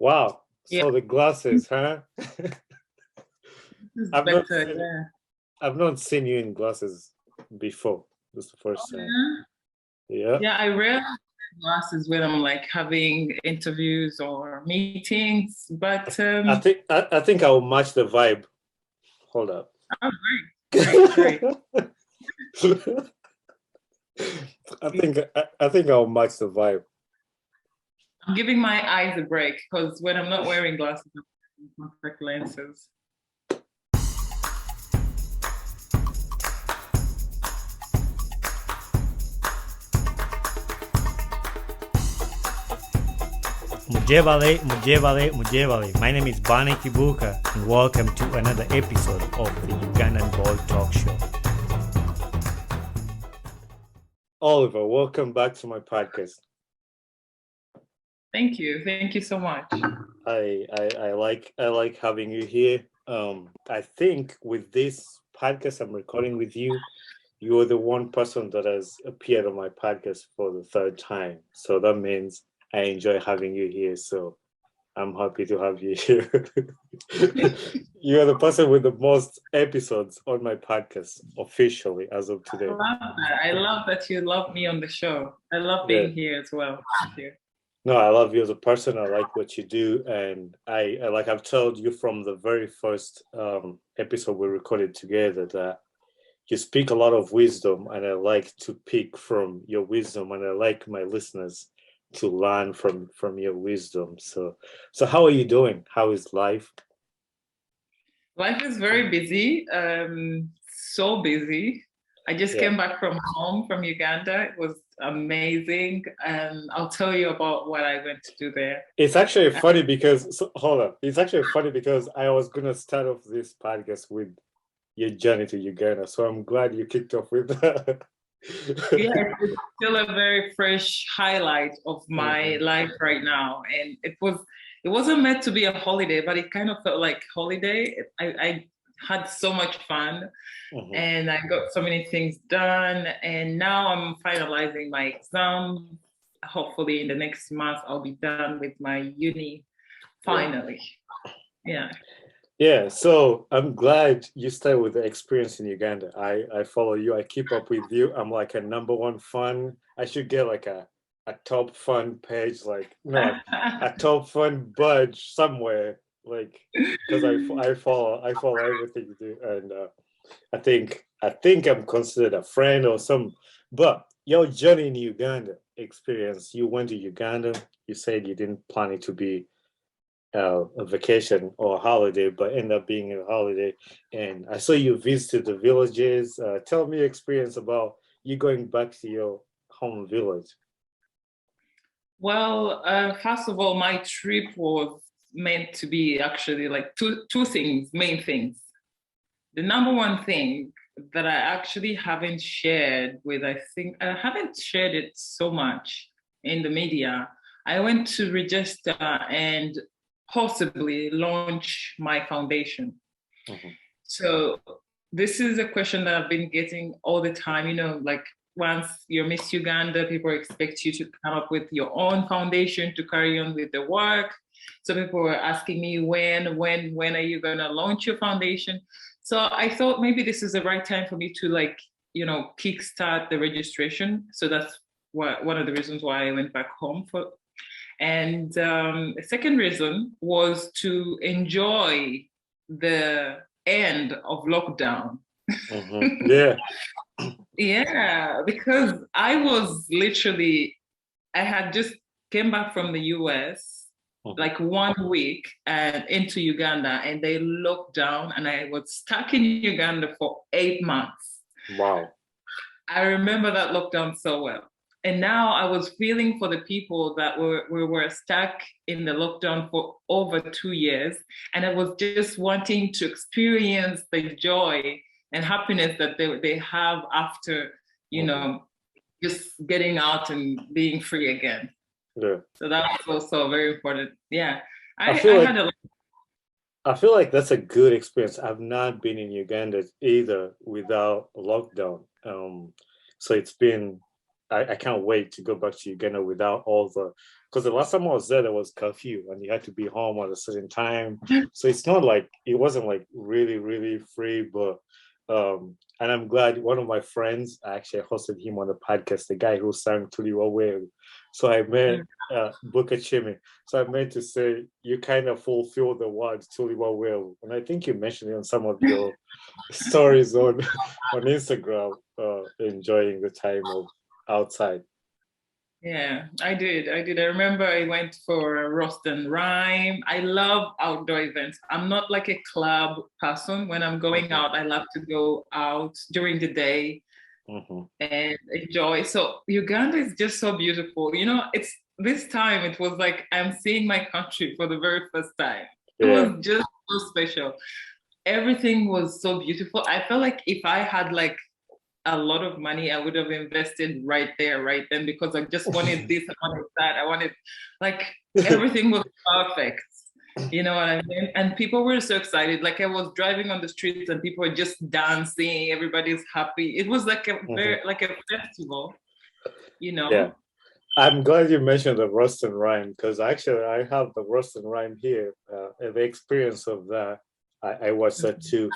Wow. Yeah, So the glasses, huh? this is I've not better. seen Yeah. I've not seen you in glasses before. This is the Oh, first time. yeah. Yeah. Yeah, I rarely wear glasses when I'm like having interviews or meetings, but I think I'll match the vibe. Hold up. oh, great, great. I think I'll match the vibe. I'm giving my eyes a break because when I'm not wearing glasses, I'm wearing contact lenses. Mujevale, Mujevale, Mujevale. My name is Bani Kibuka, and welcome to another episode of the Ugandan Ball Talk Show. Oliver, welcome back to my podcast. Thank you so much. I like having you here. I think with this podcast I'm recording with you, you're the one person that has appeared on my podcast for the third time. So that means I enjoy having you here. So I'm happy to have you here. You're the person with the most episodes on my podcast officially as of I today. love that. I love that you love me on the show. I love Yeah. being here as well. Thank you. No, I love you as a person. I like what you do, and I like I've told you from the very first episode we recorded together that you speak a lot of wisdom, and I like to pick from your wisdom, and I like my listeners to learn from your wisdom. So how are you doing? How is life? Life is very busy, so busy. I just Yeah. came back from home from Uganda. It was amazing. And I'll tell you about what I went to do there. It's actually funny because hold on. It's actually funny because I was gonna start off this podcast with your journey to Uganda. So I'm glad you kicked off with that. Yeah, it's still a very fresh highlight of my life right now. And it wasn't meant to be a holiday, but it kind of felt like holiday. I had so much fun and I got so many things done. And now I'm finalizing my exam. Hopefully in the next month I'll be done with my uni finally. Yeah. Yeah, so I'm glad you started with the experience in Uganda. I follow you. I keep up with you. I'm like a number one fan. I should get like a top fan page, like no, a top fan badge somewhere, like because I follow everything you do, and I think I'm considered a friend or some. But your journey in Uganda experience, you went to Uganda. You said you didn't plan it to be a vacation or a holiday, but end up being a holiday. And I saw you visited the villages. Tell me your experience about you going back to your home village. Well, first of all, my trip was meant to be actually like two things, main things. The number one thing that I actually haven't shared with, I think I haven't shared it so much in the media. I went to register and possibly launch my foundation. So this is a question that I've been getting all the time, like once you're Miss Uganda, people expect you to come up with your own foundation to carry on with the work. So people were asking me when are you gonna launch your foundation? So I thought maybe this is the right time for me to kickstart the registration. So that's one of the reasons why I went back home for. And the second reason was to enjoy the end of lockdown. Yeah. Yeah, because I had just came back from the US like 1 week and into Uganda, and they locked down, and I was stuck in Uganda for 8 months. Wow. I remember that lockdown so well. And now I was feeling for the people that were stuck in the lockdown for over 2 years. And I was just wanting to experience the joy and happiness that they have after, just getting out and being free again. Yeah. So that was also very important. Yeah. I feel like that's a good experience. I've not been in Uganda either without lockdown. So it's been I can't wait to go back to Uganda without all the, because the last time I was there was curfew and you had to be home at a certain time. So it's not like, it wasn't like really, really free, but and I'm glad one of my friends, I actually hosted him on the podcast, the guy who sang Tuliwa Whale. So I met Booker Chime. So I meant to say, you kind of fulfill the words Tuliwa Whale. And I think you mentioned it on some of your stories on Instagram, enjoying the time of outside. Yeah, I did. I remember I went for a roast and rhyme. I love outdoor events. I'm not like a club person. When I'm going out, I love to go out during the day and enjoy. So Uganda is just so beautiful. You know, it's this time it was like I'm seeing my country for the very first time. It was just so special. Everything was so beautiful. I felt like if I had like a lot of money, I would have invested right there, right then, because I just wanted this, I wanted that, I wanted, like, everything was perfect. You know what I mean? And people were so excited. Like I was driving on the streets and people were just dancing, everybody's happy. It was like a very, like a festival, you know? Yeah. I'm glad you mentioned the roast and rhyme, because actually I have the roast and rhyme here. The experience of that, I watched that too.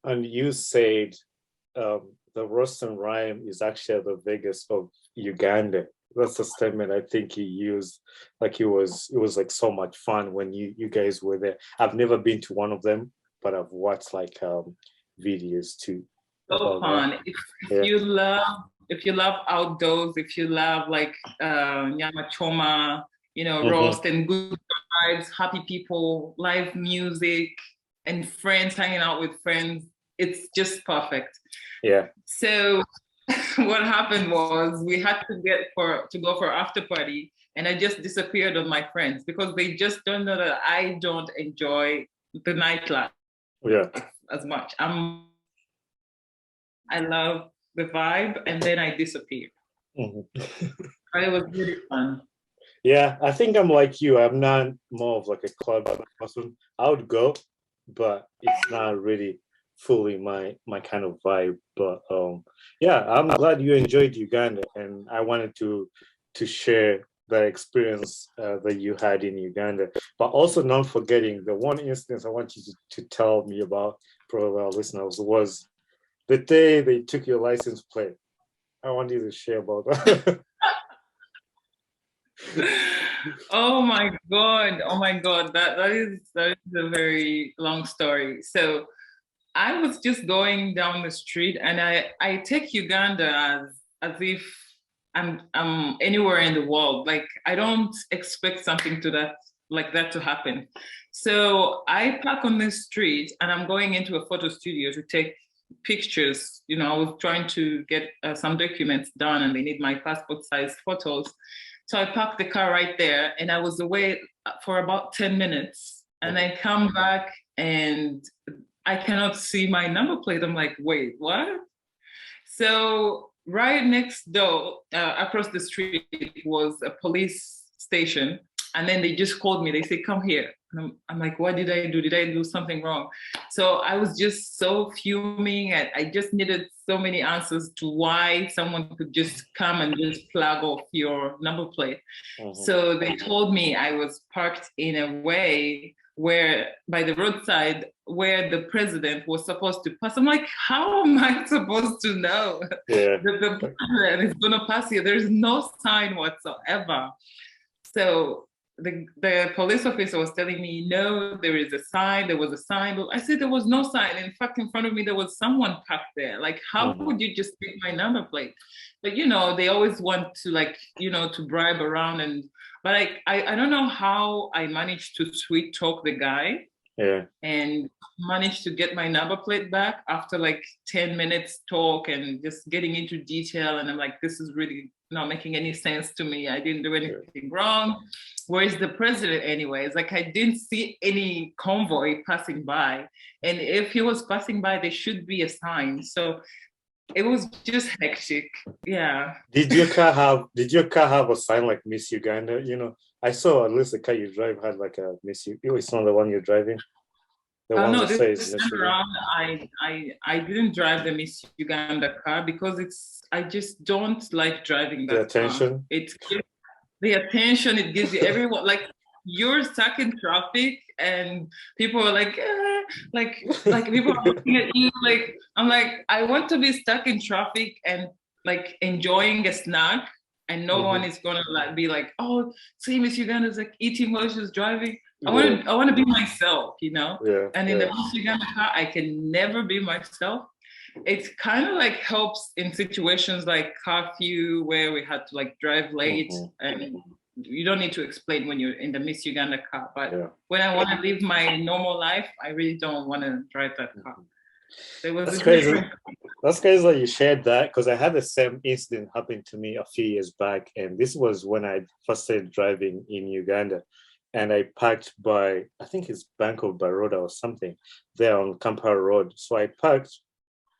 And you said, the roast and rhyme is actually the biggest of Uganda. That's the statement I think he used. Like it was like so much fun when you guys were there. I've never been to one of them, but I've watched like videos too. So fun. If you love outdoors, if you love like nyama choma, you know, roast and good vibes, happy people, live music, and friends hanging out with friends, it's just perfect. Yeah. So what happened was we had to go for after party, and I just disappeared on my friends because they just don't know that I don't enjoy the nightlife as much. I love the vibe, and then I disappeared. But it was really fun. Yeah, I think I'm like you. I'm not more of like a club person. I would go, but it's not really fully my kind of vibe. But yeah, I'm glad you enjoyed Uganda, and I wanted to share that experience that you had in Uganda, but also not forgetting the one instance I want you to tell me about, probably our listeners, was the day they took your license plate. I want you to share about that. Oh my God, that is a very long story. So I was just going down the street, and I take Uganda as if I'm anywhere in the world. Like I don't expect something like that to happen. So I park on the street, and I'm going into a photo studio to take pictures. You know, I was trying to get some documents done, and they need my passport size photos. So I parked the car right there, and I was away for about 10 minutes, and I come back and I cannot see my number plate. I'm like, wait, what? So right next door, across the street was a police station. And then they just called me. They say, come here. And I'm like, what did I do? Did I do something wrong? So I was just so fuming. I just needed so many answers to why someone could just come and just plug off your number plate. So they told me I was parked in a way where by the roadside where the president was supposed to pass. I'm like, how am I supposed to know that the president is going to pass here? There's no sign whatsoever. So the police officer was telling me, no, there is a sign. There was a sign. But I said there was no sign. In fact, in front of me, there was someone parked there. Like, how would you just take my number plate? But, you know, they always want to, like, you know, to bribe around. But I don't know how I managed to sweet talk the guy. And managed to get my number plate back after like 10 minutes talk and just getting into detail. And I'm like, this is really not making any sense to me. I didn't do anything wrong. Where's the president anyways? Like I didn't see any convoy passing by. And if he was passing by, there should be a sign. So it was just hectic. Yeah. Did your car have a sign like Miss Uganda? You know, I saw at least the car you drive had like a Miss Uganda. It's not the one you're driving. The one No, that this says Miss time Uganda. around, I didn't drive the Miss Uganda car because I just don't like driving The that car. attention. It gives the attention it gives you. Everyone like you're stuck in traffic and people are like people are looking at you like I'm like I want to be stuck in traffic and like enjoying a snack and no one is gonna like be like, oh, see Miss Uganda's like eating while she's driving. I want to be myself, you know. Yeah. And in the Miss Uganda car, I can never be myself. It kind of like helps in situations like curfew where we had to like drive late and you don't need to explain when you're in the Miss Uganda car. But when I want to live my normal life, I really don't want to drive that car. There was That's crazy. That's crazy that you shared that because I had the same incident happen to me a few years back. And this was when I first started driving in Uganda. And I parked by, I think it's Bank of Baroda or something, there on Kampala Road. So I parked.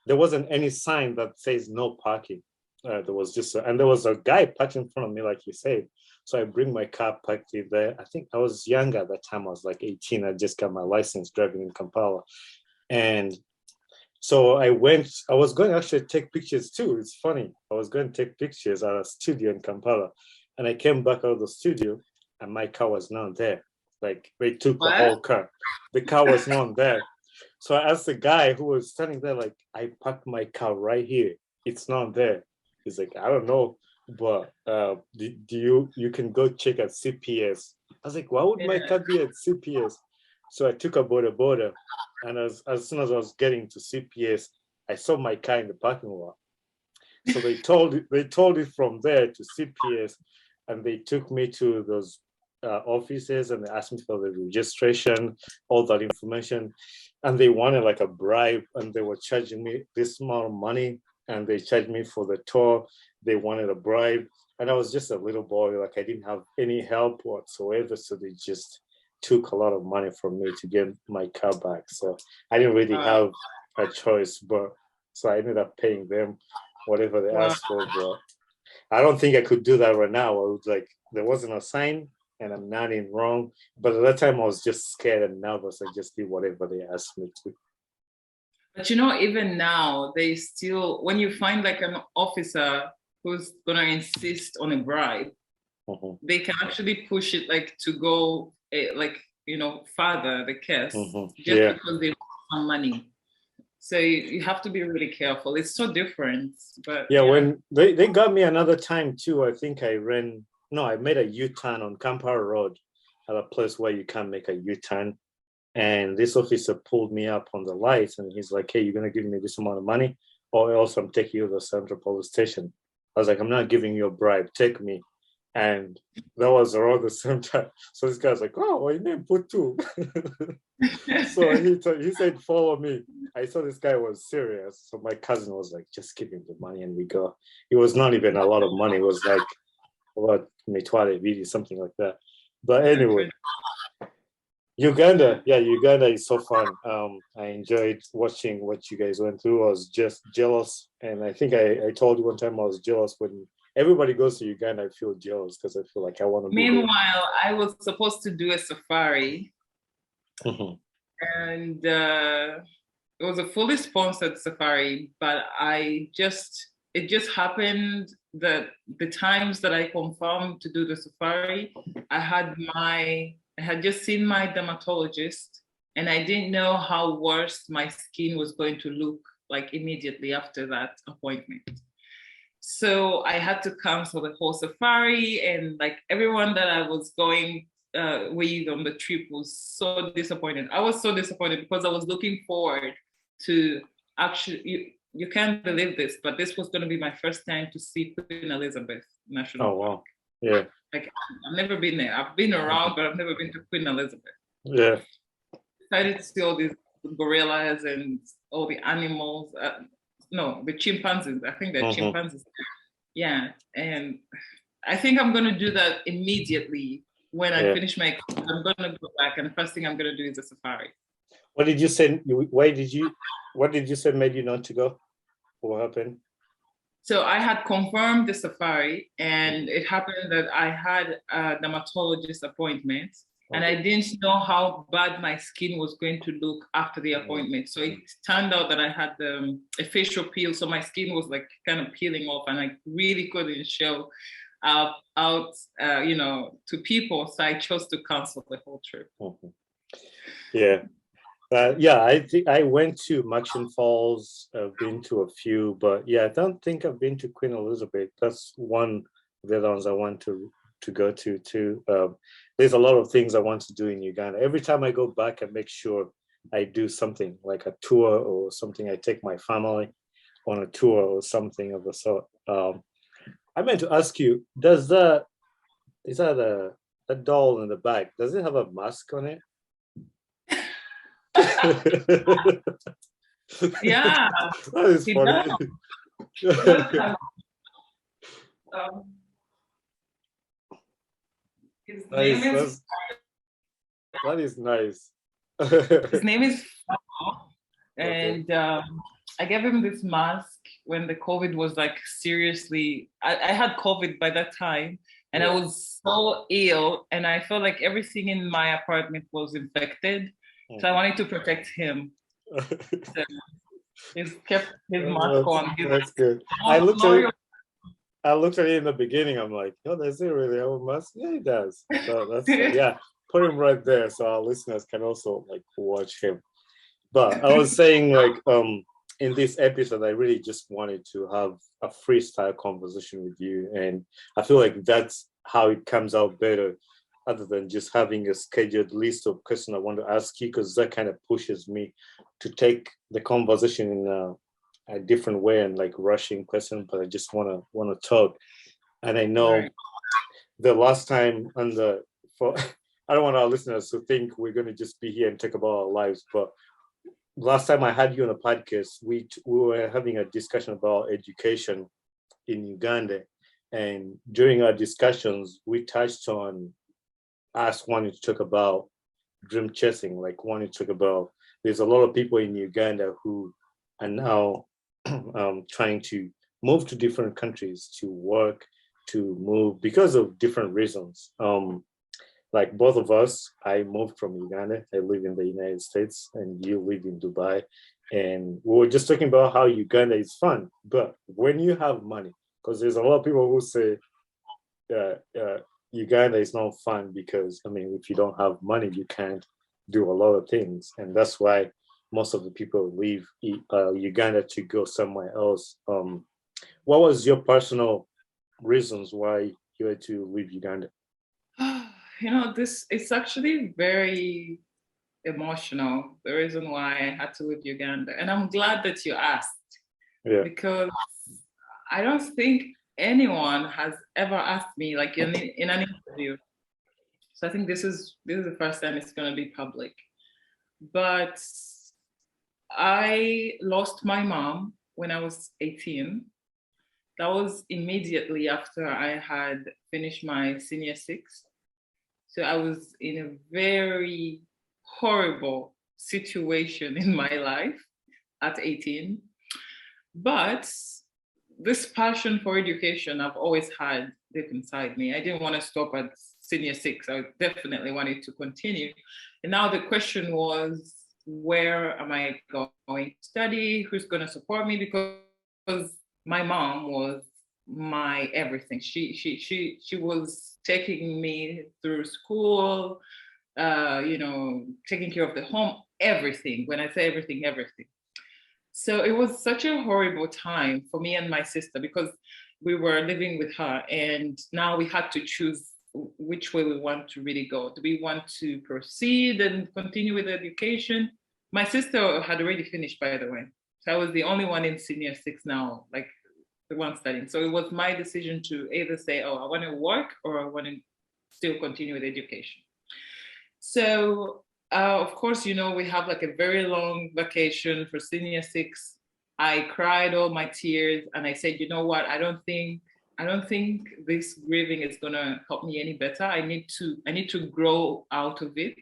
There wasn't any sign that says no parking. There was just, and there was a guy parked in front of me, like you said. So I bring my car, parked it there. I think I was younger at that time. I was like 18. I just got my license driving in Kampala. And so I was going to actually take pictures too. It's funny. I was going to take pictures at a studio in Kampala. And I came back out of the studio and my car was not there. Like they took the whole car. The car was not there. So I asked the guy who was standing there, like, I parked my car right here. It's not there. He's like, I don't know, but you can go check at CPS. I was like, why would my car be at CPS? So I took a border, and as soon as I was getting to CPS, I saw my car in the parking lot. So they told it from there to CPS, and they took me to those offices and they asked me for the registration, all that information, and they wanted like a bribe, and they were charging me this amount of money, and they charged me for the tour. They wanted a bribe, and I was just a little boy, like I didn't have any help whatsoever, so they just took a lot of money from me to get my car back. So I didn't really have a choice, but so I ended up paying them whatever they asked for. But I don't think I could do that right now. I was like, there wasn't a sign and I'm not in wrong. But at that time I was just scared and nervous. I just did whatever they asked me to. But you know, even now, they still, when you find like an officer who's gonna insist on a bribe, they can actually push it like to go like, you know, further the case just because they want some money. So you have to be really careful. It's so different. But when they got me another time too, I think I made a U-turn on Kampala Road at a place where you can't make a U-turn. And this officer pulled me up on the lights and he's like, hey, you're going to give me this amount of money or else I'm taking you to the Central Police Station. I was like, I'm not giving you a bribe. Take me. And that was around the same time. So this guy's like, oh, well, you didn't put two. So he said, follow me. I saw this guy was serious. So my cousin was like, just give him the money and we go. It was not even a lot of money. It was like, what, something like that. But anyway, Uganda is so fun. I enjoyed watching what you guys went through. I was just jealous. And I think I told you one time I was jealous when everybody goes to Uganda. I feel jealous because I feel like I want to be Meanwhile, I was supposed to do a safari. And it was a fully sponsored safari, but it just happened that the times that I confirmed to do the safari, I had just seen my dermatologist and I didn't know how worse my skin was going to look like immediately after that appointment. So I had to cancel the whole safari and like everyone that I was going with on the trip was so disappointed. I was so disappointed because I was looking forward to actually, you can't believe this, but this was going to be my first time to see Queen Elizabeth National Park. Wow. Yeah. Like I've never been there. I've been around, but I've never been to Queen Elizabeth. Yeah. Excited to see all these gorillas and all the animals. No, the chimpanzees. I think they're chimpanzees. Yeah. And I think I'm going to do that immediately when I finish my class. I'm going to go back and the first thing I'm going to do is a safari. What did you say? What did you say made you not to go? What happened? So I had confirmed the safari and it happened that I had a dermatologist appointment And I didn't know how bad my skin was going to look after the appointment. So it turned out that I had a facial peel. So my skin was like kind of peeling off, and I really couldn't show out to people. So I chose to cancel the whole trip. Yeah. Yeah, I think I went to Maction Falls. I've been to a few, but yeah, I don't think I've been to Queen Elizabeth. That's one of the ones I want to go to too. There's a lot of things I want to do in Uganda. Every time I go back, I make sure I do something like a tour or something. I take my family on a tour or something of the sort. I meant to ask you, is that a doll in the back? Does it have a mask on it? Yeah, that is funny. His name is that is nice. His name is and I gave him this mask when the COVID was like seriously. I had COVID by that time, and I was so ill, and I felt like everything in my apartment was infected. So I wanted to protect him. So he's kept his mask on. That's good. I looked at it in the beginning. I'm like, oh, does it really have a mask? Yeah, it does. So that's yeah. Put him right there so our listeners can also like watch him. But I was saying like in this episode, I really just wanted to have a freestyle conversation with you, and I feel like that's how it comes out better, other than just having a scheduled list of questions I want to ask you, because that kind of pushes me to take the conversation in a different way and like rushing questions. But I just want to talk, and I know the last time I don't want our listeners to think we're going to just be here and talk about our lives, but last time I had you on a podcast, we were having a discussion about education in Uganda, and during our discussions, we touched on us wanting to talk about dream chasing, like wanting to talk about there's a lot of people in Uganda who are now trying to move to different countries to work, to move because of different reasons. Like both of us, I moved from Uganda. I live in the United States, and you live in Dubai. And we were just talking about how Uganda is fun, but when you have money, because there's a lot of people who say Uganda is not fun because, I mean, if you don't have money, you can't do a lot of things. And that's why most of the people leave Uganda to go somewhere else. What was your personal reasons why you had to leave Uganda? It's actually very emotional, the reason why I had to leave Uganda. And I'm glad that you asked, because I don't think anyone has ever asked me like in an interview. So I think this is the first time it's going to be public. But I lost my mom when I was 18. That was immediately after I had finished my senior six. So I was in a very horrible situation in my life at 18. But this passion for education I've always had deep inside me. I didn't want to stop at senior six. I definitely wanted to continue. And now the question was, where am I going to study? Who's going to support me? Because my mom was my everything. She was taking me through school, taking care of the home, everything. When I say everything, everything. So it was such a horrible time for me and my sister, because we were living with her, and now we had to choose which way we want to really go. Do we want to proceed and continue with education? My sister had already finished, by the way. So I was the only one in senior six now, like the one studying. So it was my decision to either say, oh, I want to work, or I want to still continue with education. So of course, we have like a very long vacation for senior six. I cried all my tears, and I said, you know what? I don't think this grieving is gonna help me any better. I need to grow out of it,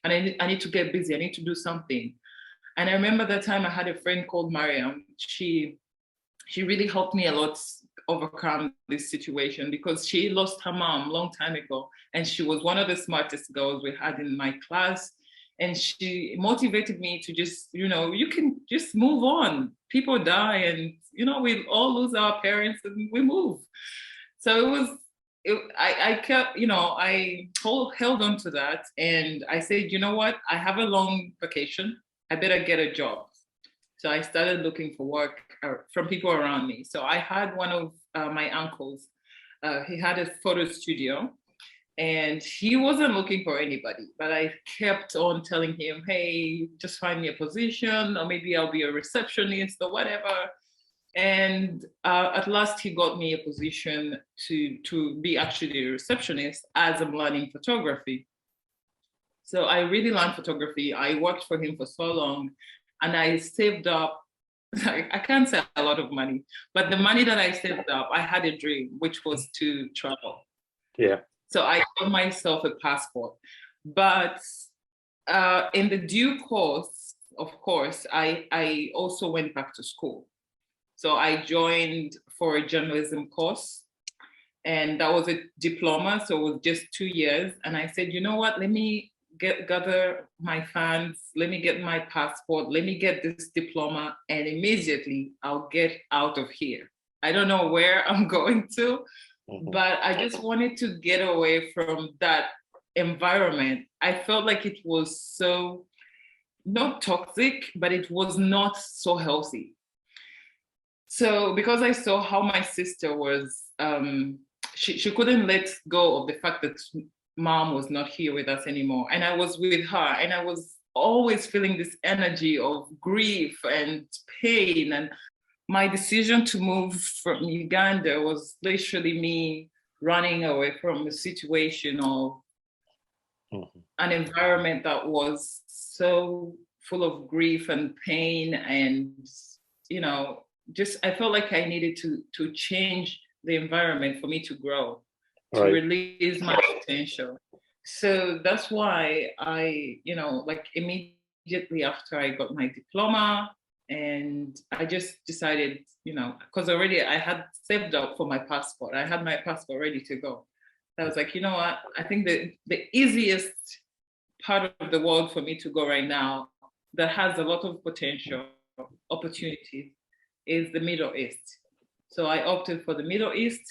and I need to get busy. I need to do something. And I remember that time I had a friend called Mariam. She really helped me a lot overcome this situation, because she lost her mom a long time ago, and she was one of the smartest girls we had in my class. And she motivated me to just, you can just move on. People die, and we all lose our parents, and we move. So I kept, I held on to that, and I said, you know what? I have a long vacation. I better get a job. So I started looking for work from people around me. So I had one of my uncles. He had a photo studio, and he wasn't looking for anybody, but I kept on telling him, hey, just find me a position, or maybe I'll be a receptionist or whatever. And at last he got me a position to be actually a receptionist as I'm learning photography. So I really learned photography. I worked for him for so long, and I saved up, I can't say a lot of money, but the money that I saved up, I had a dream, which was to travel. Yeah. So I got myself a passport. But in the due course, of course, I also went back to school. So I joined for a journalism course, and that was a diploma. So it was just 2 years. And I said, you know what, let me gather my funds, let me get my passport, let me get this diploma, and immediately I'll get out of here. I don't know where I'm going to, but I just wanted to get away from that environment. I felt like it was so, not toxic, but it was not so healthy. So because I saw how my sister was, she couldn't let go of the fact that mom was not here with us anymore. And I was with her, and I was always feeling this energy of grief and pain. And my decision to move from Uganda was literally me running away from a situation of an environment that was so full of grief and pain. And, just I felt like I needed to change the environment for me to grow, to release my potential. So that's why I, immediately after I got my diploma, and I just decided, because already I had saved up for my passport. I had my passport ready to go. I was like, you know what? I think the easiest part of the world for me to go right now that has a lot of potential, opportunities, is the Middle East. So I opted for the Middle East.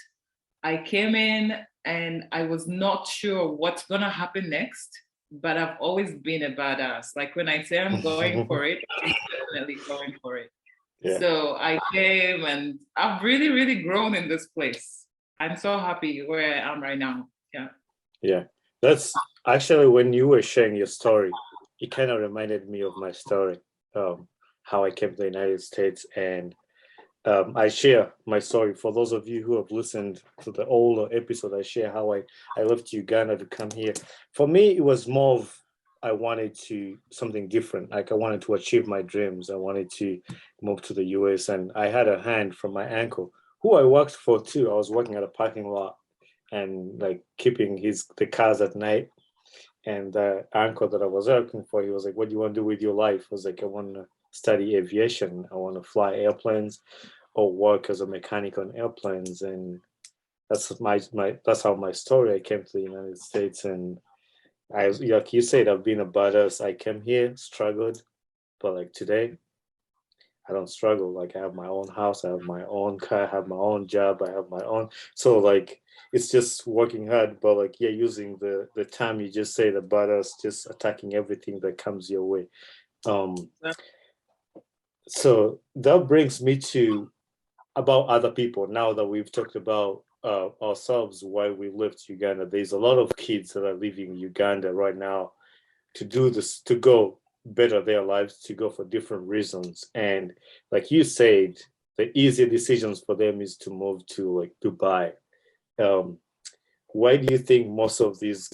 I came in, and I was not sure what's gonna happen next, but I've always been a badass. Like when I say I'm going for it, I'm definitely going for it. Yeah. So I came, and I've really, really grown in this place. I'm so happy where I am right now. Yeah. Yeah. That's actually, when you were sharing your story, it kind of reminded me of my story, how I came to the United States. And I share my story. For those of you who have listened to the older episode, I share how I left Uganda to come here. For me, it was more of, I wanted to something different. Like I wanted to achieve my dreams. I wanted to move to the US, and I had a hand from my uncle, who I worked for too. I was working at a parking lot and like keeping the cars at night. And the uncle that I was working for, he was like, "What do you want to do with your life?" I was like, "I want to study aviation. I want to fly airplanes or work as a mechanic on airplanes." And that's that's how my story. I came to the United States, and like you said, I've been a badass. I came here, struggled, but like today, I don't struggle. Like I have my own house, I have my own car, I have my own job, I have my own. So like it's just working hard, but like using the time you just say the badass, just attacking everything that comes your way. So that brings me to about other people. Now that we've talked about ourselves, why we left Uganda, there's a lot of kids that are leaving Uganda right now to do this, to go better their lives, to go for different reasons. And like you said, the easier decisions for them is to move to like Dubai. Why do you think most of these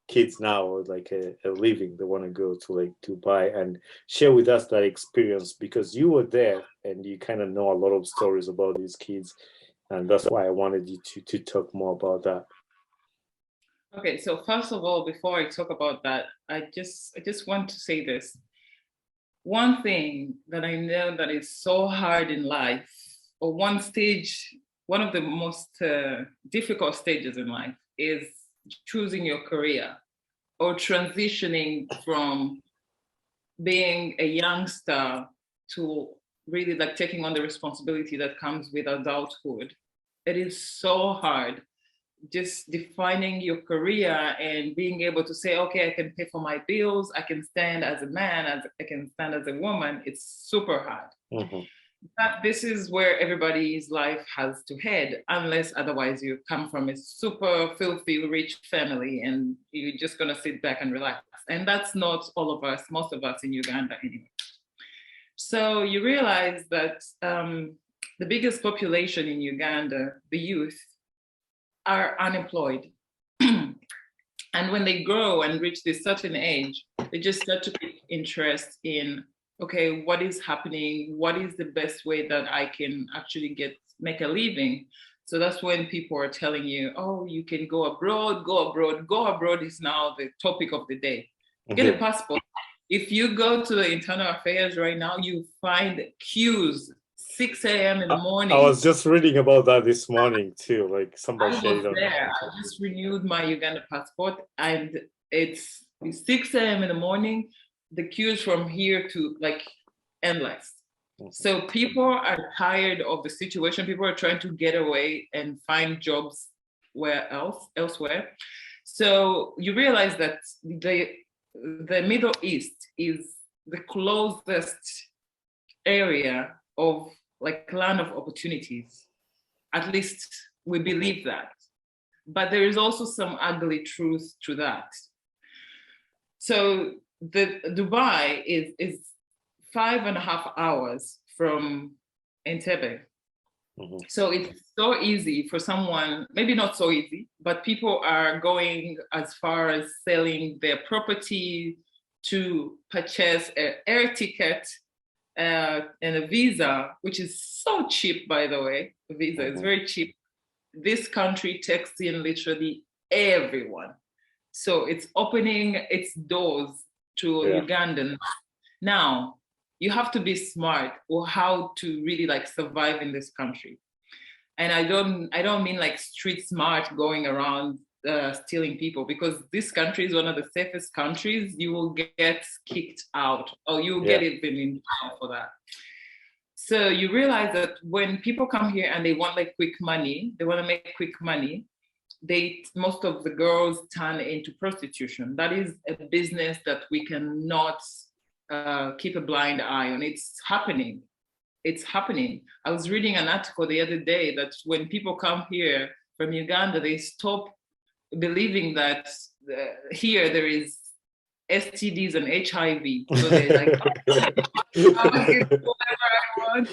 kids now are like leaving? They want to go to like Dubai, and share with us that experience, because you were there and you kind of know a lot of stories about these kids, and that's why I wanted you to talk more about that. Okay, so first of all, before I talk about that, I just want to say this. One thing that I know that is so hard in life, or one stage one of the most difficult stages in life is choosing your career or transitioning from being a youngster to really like taking on the responsibility that comes with adulthood. It is so hard. Just defining your career and being able to say, okay, I can pay for my bills, I can stand as a man, I can stand as a woman. It's super hard. Mm-hmm. But this is where everybody's life has to head, unless otherwise you come from a super filthy rich family and you're just gonna sit back and relax. And that's not all of us, most of us in Uganda anyway. So you realize that the biggest population in Uganda, the youth, are unemployed. And when they grow and reach this certain age, they just start to take interest in, okay, what is happening? What is the best way that I can actually make a living? So that's when people are telling you, oh, you can go abroad, go abroad. Go abroad is now the topic of the day. Get a passport. If you go to the internal affairs right now, you find queues 6 a.m. in the morning. I was just reading about that this morning too. Like somebody I just renewed my Uganda passport, and it's 6 a.m. in the morning. The queues from here to like endless. So people are tired of the situation. People are trying to get away and find jobs elsewhere. So you realize that the Middle East is the closest area of like land of opportunities. At least we believe that. But there is also some ugly truth to that. So the Dubai is 5.5 hours from Entebbe. Mm-hmm. So it's so easy for someone, maybe not so easy, but people are going as far as selling their property to purchase an air ticket and a visa, which is so cheap, by the way. The visa is very cheap. This country takes in literally everyone. So it's opening its doors to Ugandans. Now, you have to be smart or how to really like survive in this country. And I don't mean like street smart going around stealing people, because this country is one of the safest countries. You will get kicked out or you'll get even in jail for that. So you realize that when people come here and they want like quick money, they want to make quick money, most of the girls turn into prostitution. That is a business that we cannot keep a blind eye on. It's happening. It's happening. I was reading an article the other day that when people come here from Uganda, they stop believing that here there is STDs and HIV. So they're like, I'll get whatever I want,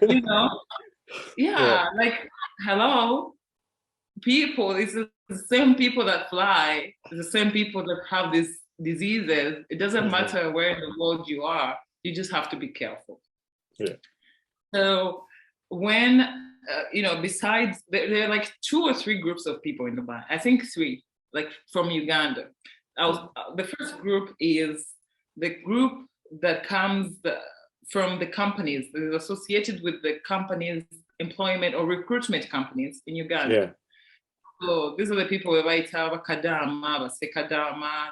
you know? Yeah, like, hello, people, it's the same people that fly, the same people that have these diseases. It doesn't matter where in the world you are, you just have to be careful. Yeah. So when, besides, there are like 2 or 3 groups of people in Dubai. I think 3, like from Uganda. The first group is the group that comes from the companies, associated with the companies' employment or recruitment companies in Uganda. Yeah. So these are the people who write Kadama,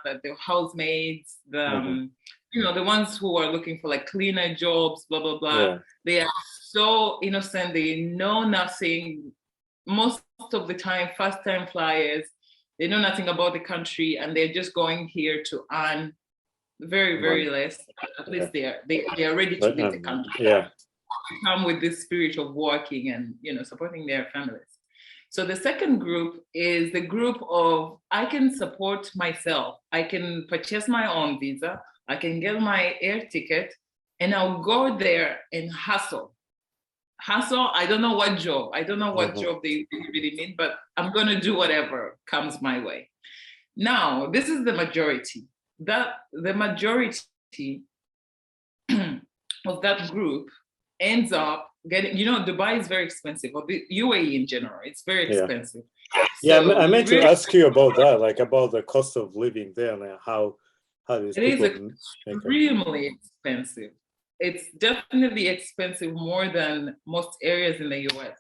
that the housemaids, the ones who are looking for like cleaner jobs, blah, blah, blah. Yeah. They are so innocent. They know nothing. Most of the time, first-time flyers, they know nothing about the country, and they're just going here to earn very, very less. At least they are ready to leave the country. Yeah. Come with this spirit of working and, supporting their families. So the second group is the group of, I can support myself. I can purchase my own visa. I can get my air ticket and I'll go there and hustle. I don't know what job. I don't know what job they really mean, but I'm going to do whatever comes my way. Now, this is the majority. The majority of that group ends up getting, Dubai is very expensive, or the UAE in general, it's very expensive. Yeah, so I meant to ask you about that, like about the cost of living there and how these people... It is extremely expensive. It's definitely expensive more than most areas in the US.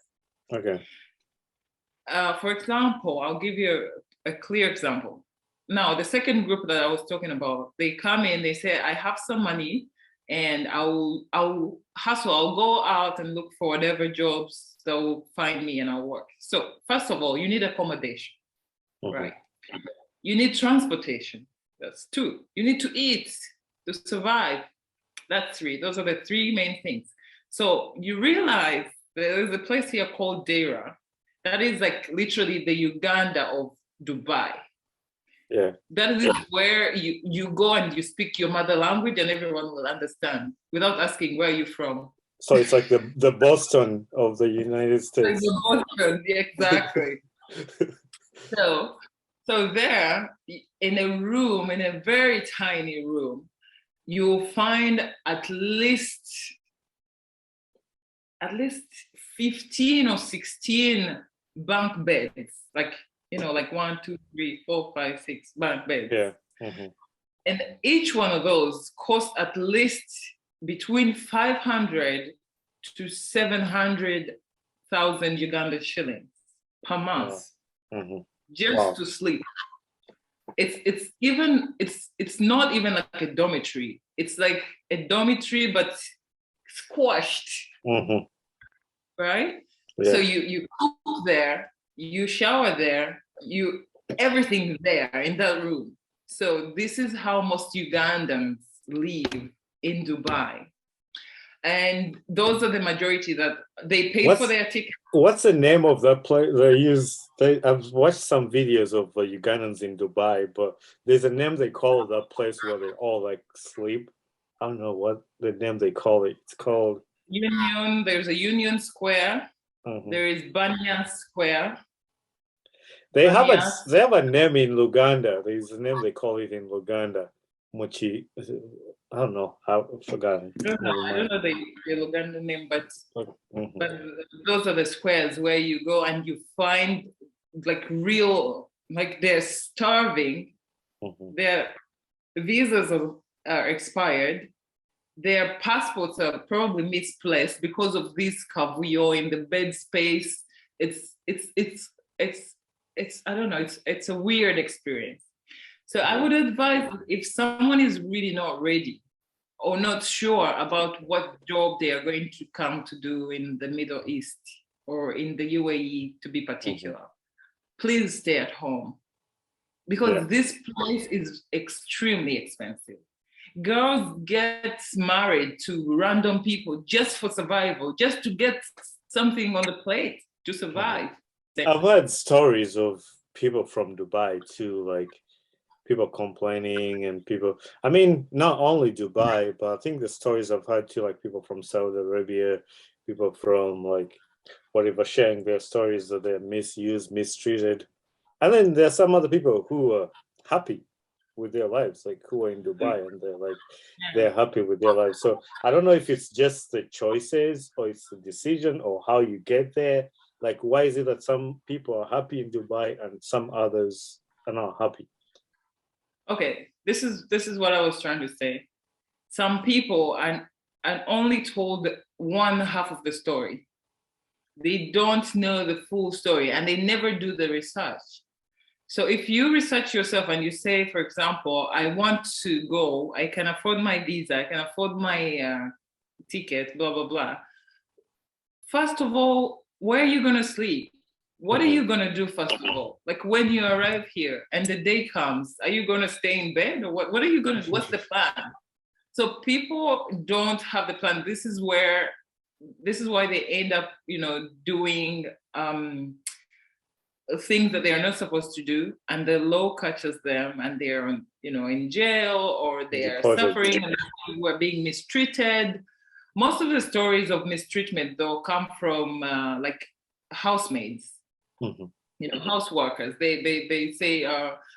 Okay. For example, I'll give you a clear example. Now, the second group that I was talking about, they come in, they say, I have some money and I'll hustle, I'll go out and look for whatever jobs that will find me and I'll work. So first of all, you need accommodation, right? You need transportation. That's 2. You need to eat to survive. That's 3. Those are the 3 main things. So you realize there is a place here called Dera. That is like literally the Uganda of Dubai. Yeah. That is where you go and you speak your mother language and everyone will understand without asking where you're from. So it's like the Boston of the United States. Like the Boston, exactly. So there, in a room, in a very tiny room, you'll find at least 15 or 16 bunk beds, like, like 1, 2, 3, 4, 5, 6 bunk beds. Yeah. And each one of those costs at least between 500 to 700,000 Uganda shillings per month, just to sleep. It's not even like a dormitory. It's like a dormitory, but squashed, right? Yeah. So you cook there, you shower there, everything there in that room. So this is how most Ugandans live in Dubai. And those are the majority that they pay for their ticket. What's the name of that place? I've watched some videos of Ugandans in Dubai, but there's a name they call that place where they all like sleep. I don't know what the name they call it. It's called Union. There's a Union Square. There is Banyan Square. They have a name in Luganda. There's a name they call it in Luganda. Mochi. I don't know. I forgot it. I don't know the Luganda name, but those are the squares where you go and you find like real, like they're starving. Their visas are expired. Their passports are probably misplaced because of this kavuyo in the bed space. It's I don't know. It's a weird experience. So I would advise if someone is really not ready or not sure about what job they are going to come to do in the Middle East or in the UAE, to be particular, please stay at home, because this place is extremely expensive. Girls get married to random people just for survival, just to get something on the plate to survive. I've heard stories of people from Dubai too, like people complaining and people, I mean, not only Dubai, but I think the stories I've heard too, like people from Saudi Arabia, people from like whatever, sharing their stories that they're misused, mistreated. And then there's some other people who are happy with their lives, like who are in Dubai and they're happy with their lives. So I don't know if it's just the choices or it's the decision or how you get there. Like, why is it that some people are happy in Dubai and some others are not happy? Okay, this is what I was trying to say. Some people are only told one half of the story. They don't know the full story and they never do the research. So if you research yourself and you say, for example, I want to go, I can afford my visa, I can afford my ticket, blah, blah, blah. First of all, where are you going to sleep? What are you going to do, first of all? Like when you arrive here and the day comes, are you going to stay in bed or what are you going to do? What's the plan? So people don't have the plan. This is why they end up, doing things that they are not supposed to do, and the law catches them and they're, in jail or they are suffering and we're being mistreated. Most of the stories of mistreatment, though, come from like housemaids, house workers. They say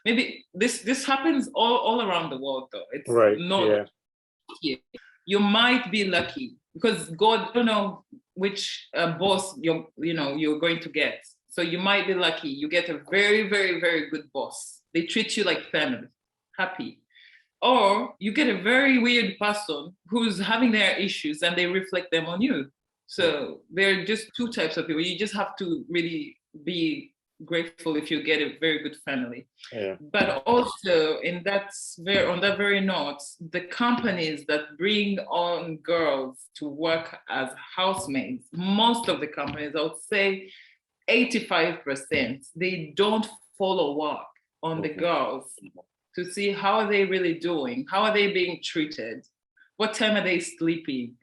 maybe this happens all around the world, though. It's not here. You might be lucky because God don't know which boss you're going to get. So you might be lucky. You get a very, very, very good boss. They treat you like family, happy. Or you get a very weird person who's having their issues and they reflect them on you. So there are just two types of people. You just have to really be grateful if you get a very good family. Yeah. But also on that very note, the companies that bring on girls to work as housemaids, most of the companies, I would say 85%, they don't follow up on the girls to see how are they really doing, how are they being treated, what time are they sleeping.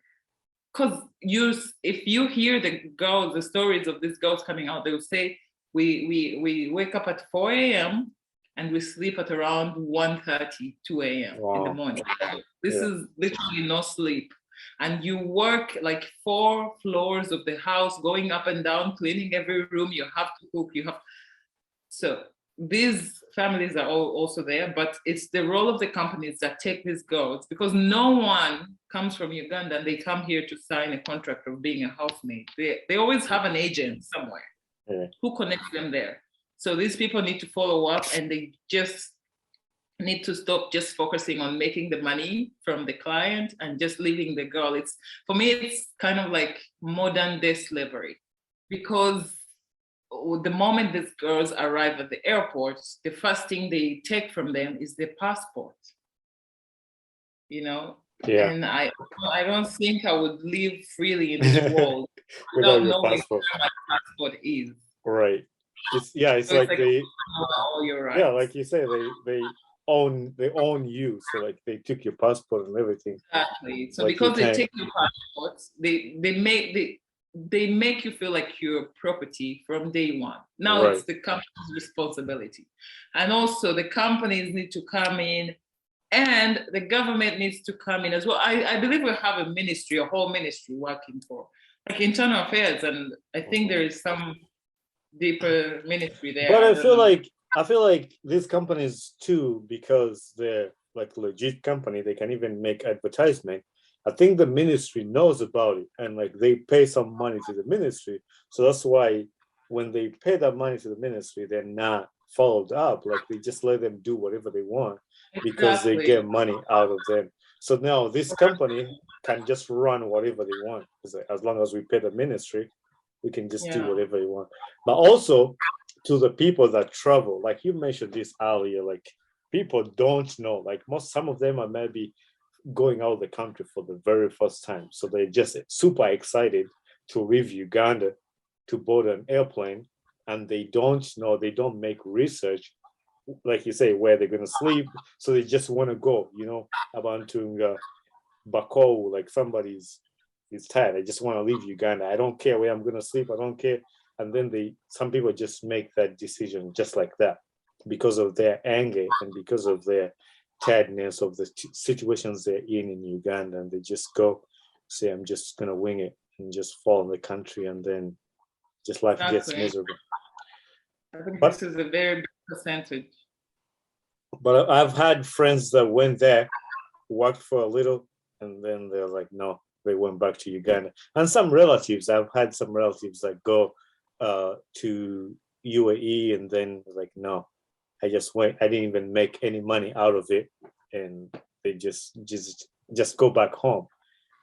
Because if you hear the stories of these girls coming out, they will say, we wake up at 4 a.m. and we sleep at around 1:30, 2 a.m. in the morning. This is literally no sleep. And you work like 4 floors of the house, going up and down, cleaning every room. You have to cook. So these families are all also there, but it's the role of the companies that take these girls, because no one comes from Uganda and they come here to sign a contract of being a housemaid. They always have an agent somewhere who connects them there. So these people need to follow up, and they just need to stop just focusing on making the money from the client and just leaving the girl. For me, it's kind of like modern day slavery, because the moment these girls arrive at the airport, the first thing they take from them is their passport. And I don't think I would live freely in this world without knowing what my passport is. Right. It's like they you're right. Yeah, like you say, they own you. So like they took your passport and everything. Exactly. So like because they take your passports, they make you feel like you're property from day one. Now it's the company's responsibility. And also the companies need to come in, and the government needs to come in as well. I believe we have a whole ministry working for like internal affairs, and I think there is some deeper ministry there. But I feel like these companies too, because they're like legit company, they can even make advertisement. I think the ministry knows about it, and like they pay some money to the ministry. So that's why when they pay that money to the ministry, they're not followed up. Like they just let them do whatever they want because they get money out of them. So now this company can just run whatever they want. As long as we pay the ministry, we can just do whatever we want. But also to the people that travel, like you mentioned this earlier, like people don't know, like some of them are maybe going out of the country for the very first time. So they're just super excited to leave Uganda to board an airplane, and they don't know, they don't make research, like you say, where they're going to sleep. So they just want to go, Abantunga, Bako, like somebody's tired. I just want to leave Uganda. I don't care where I'm going to sleep. I don't care. And then some people just make that decision just like that because of their anger and because of their tiredness of the situations they're in Uganda, and they just go say, I'm just going to wing it and just fall in the country, and then just life gets miserable. I think this is a very big percentage. But I've had friends that went there, worked for a little, and then they're like, no, they went back to Uganda. And some relatives, I've had some relatives that go to UAE, and then like, no, I just went, I didn't even make any money out of it, and they just go back home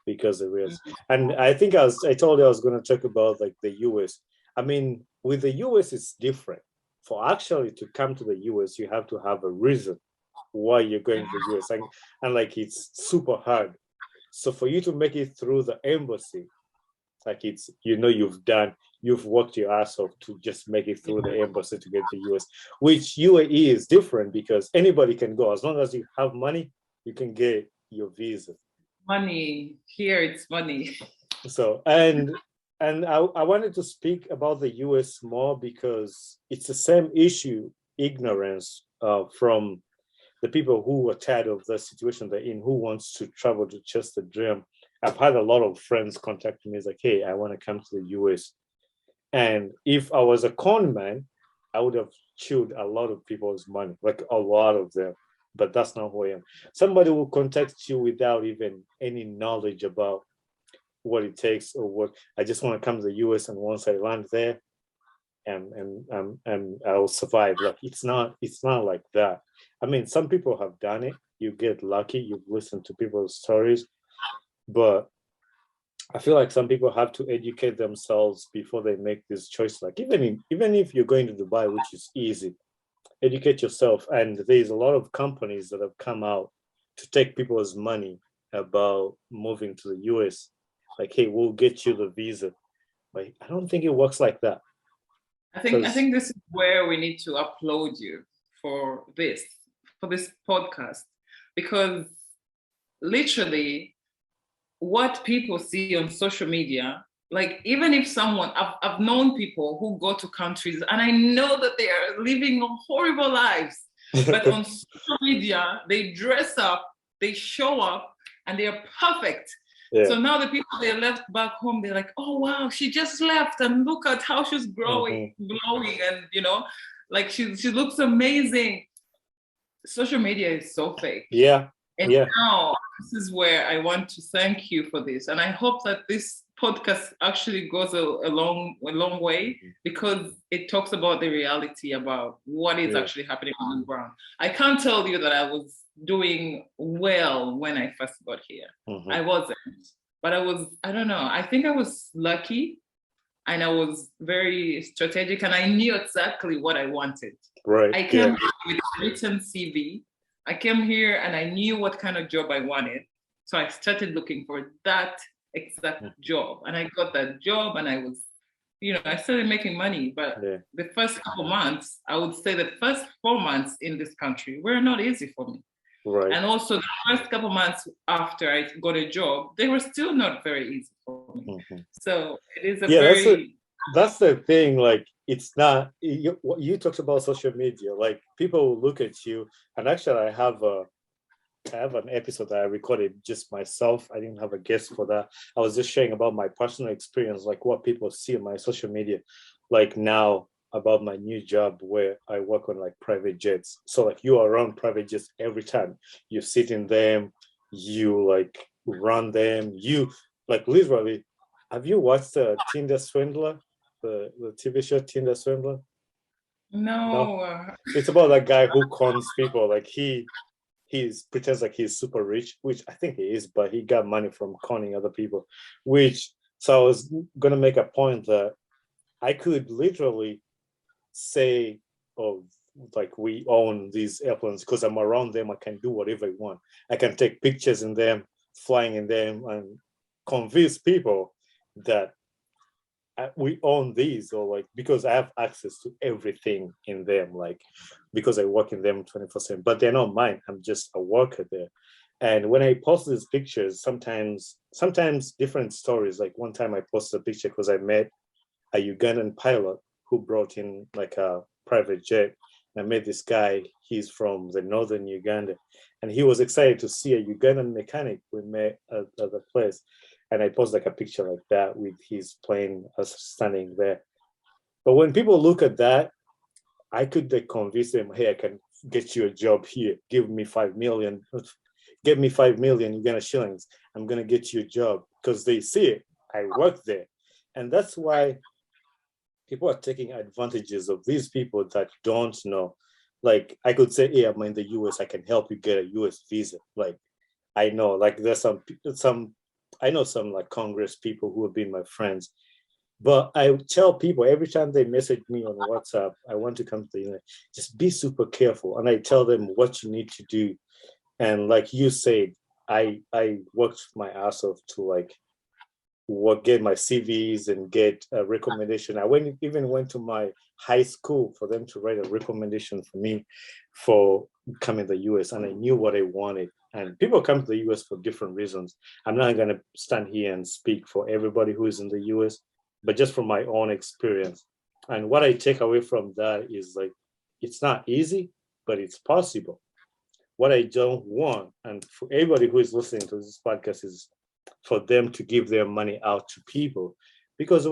because of it. And I think I told you I was going to talk about like the US. I mean, with the US, it's different. For actually to come to the US, you have to have a reason why you're going to the US, and like it's super hard. So for you to make it through the embassy, like it's, you've worked your ass off to just make it through the embassy to get to the US, which UAE is different because anybody can go. As long as you have money, you can get your visa. Money, here it's money. So, and I wanted to speak about the US more because it's the same issue, ignorance from the people who are tired of the situation they're in, who wants to travel to chase the dream. I've had a lot of friends contact me. It's like, hey, I want to come to the US. And if I was a con man, I would have chewed a lot of people's money, like a lot of them. But that's not who I am. Somebody will contact you without even any knowledge about what it takes or what. I just want to come to the US, and once I land there, and I'll survive. Like it's not like that. I mean, some people have done it. You get lucky. You've listened to people's stories, but I feel like some people have to educate themselves before they make this choice. Like even if you're going to Dubai, which is easy, educate yourself. And there's a lot of companies that have come out to take people's money about moving to the US. Like, hey, we'll get you the visa. Like, I don't think it works like that. I think this is where we need to applaud you for this podcast, because literally what people see on social media, like even if someone, I've known people who go to countries and I know that they are living horrible lives, but on social media, they dress up, they show up, and they are perfect. Yeah. So now the people they left back home, they're like, oh wow, she just left and look at how she's glowing, and like she looks amazing. Social media is so fake. Yeah. And now this is where I want to thank you for this. And I hope that this podcast actually goes a long way, because it talks about the reality about what is actually happening on the ground. I can't tell you that I was doing well when I first got here. I wasn't, but I don't know. I think I was lucky, and I was very strategic, and I knew exactly what I wanted. Right. I came with a written CV. I came here and I knew what kind of job I wanted. So I started looking for that exact job, and I got that job, and I was, I started making money. But the first couple months, I would say the first 4 months in this country were not easy for me. Right. And also the first couple months after I got a job, they were still not very easy for me. So it is that's the thing. Like, it's not, you talked about social media, like people will look at you, and actually I have an episode that I recorded just myself. I didn't have a guest for that. I was just sharing about my personal experience, like what people see on my social media, like now about my new job where I work on like private jets. So like you are around private jets every time. You sit in them, you like run them, you like literally. Have you watched Tinder Swindler? The TV show Tinder Swindler? No. It's about that guy who cons people. Like he pretends like he's super rich, which I think he is, but he got money from conning other people. So I was gonna make a point that I could literally say, oh, like we own these airplanes because I'm around them. I can do whatever I want. I can take pictures in them, flying in them, and convince people that we own these, or like because I have access to everything in them, like because I work in them 24/7, but they're not mine. I'm just a worker there. And when I post these pictures, sometimes different stories. Like one time I posted a picture because I met a Ugandan pilot who brought in like a private jet. And I met this guy, he's from the northern Uganda, and he was excited to see a Ugandan mechanic we met at the place. And I post like a picture like that with his plane standing there. But when people look at that, I could convince them, hey, I can get you a job here. Give me 5 million. Get me 5 million Uganda shillings. I'm going to get you a job, because they see it. I work there. And that's why people are taking advantages of these people that don't know. Like I could say, hey, I'm in the US. I can help you get a US visa. Like I know, like there's I know some like Congress people who have been my friends, but I tell people every time they message me on WhatsApp, I want to come to the United, just be super careful. And I tell them what you need to do. And like you said, I worked my ass off to like get my CVs and get a recommendation. I even went to my high school for them to write a recommendation for me for coming to the US, and I knew what I wanted. And people come to the US for different reasons. I'm not going to stand here and speak for everybody who is in the US, but just from my own experience. And what I take away from that is like, it's not easy, but it's possible. What I don't want, and for everybody who is listening to this podcast, is for them to give their money out to people. Because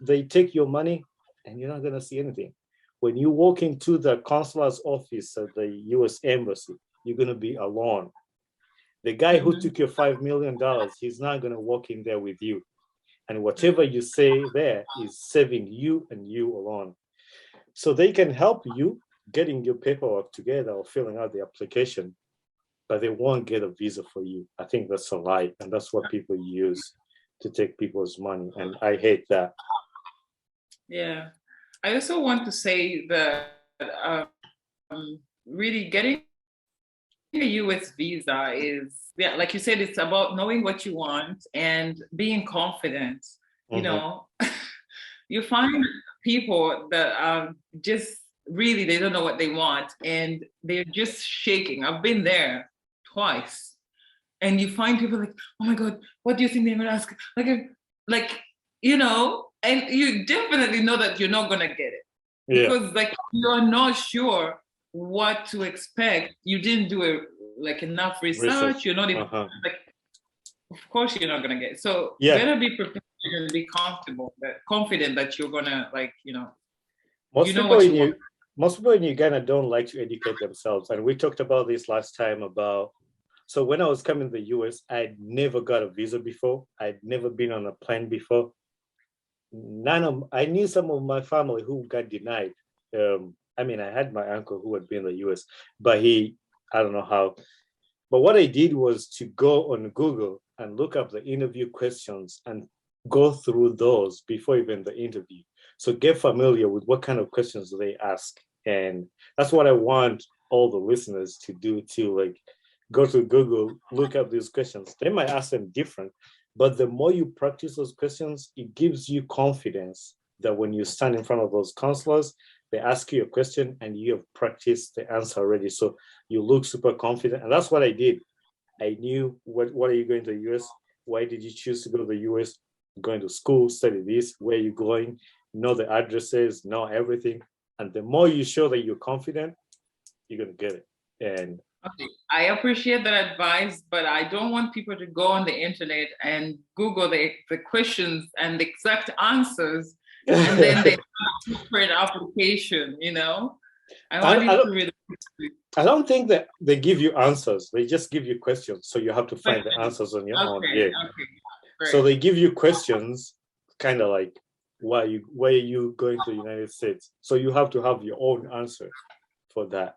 they take your money and you're not going to see anything. When you walk into the consulate's office at the US Embassy, you're going to be alone. The guy who took your $5 million, he's not going to walk in there with you. And whatever you say there is saving you and you alone. So they can help you getting your paperwork together or filling out the application, but they won't get a visa for you. I think that's a lie, and that's what people use. to take people's money, and I hate that. Yeah. I also want to say that really getting a US visa is, yeah, like you said, it's about knowing what you want and being confident. You know, you find people that are just really, they don't know what they want and they're just shaking. I've been there twice. And you find people like, oh my God, what do you think they're gonna ask? Like, you know, and you definitely know that you're not gonna get it. Yeah. Because like you're not sure what to expect. You didn't do enough research. You're not even like, of course you're not gonna get it. So better be prepared and be comfortable, confident that you're gonna most people in Uganda don't like to educate themselves. And we talked about this last time about, so when I was coming to the US, I'd never got a visa before. I'd never been on a plane before. I knew some of my family who got denied. I mean, I had my uncle who had been in the US, but I don't know how. But what I did was to go on Google and look up the interview questions and go through those before even the interview. So get familiar with what kind of questions they ask. And that's what I want all the listeners to do too. Like, go to Google, look up these questions. They might ask them different, but the more you practice those questions, it gives you confidence that when you stand in front of those counselors, they ask you a question and you have practiced the answer already. So you look super confident. And that's what I did. I knew what are you going to the US? Why did you choose to go to the US? Going to school, study this, where are you going? Know the addresses, know everything. And the more you show that you're confident, you're going to get it. And okay. I appreciate that advice, but I don't want people to go on the internet and Google the questions and the exact answers, and then they have for an application, you know? I don't think that they give you answers. They just give you questions. So you have to find the answers on your own. Yeah. Okay. So they give you questions, kind of like, why are you going to the United States? So you have to have your own answer for that.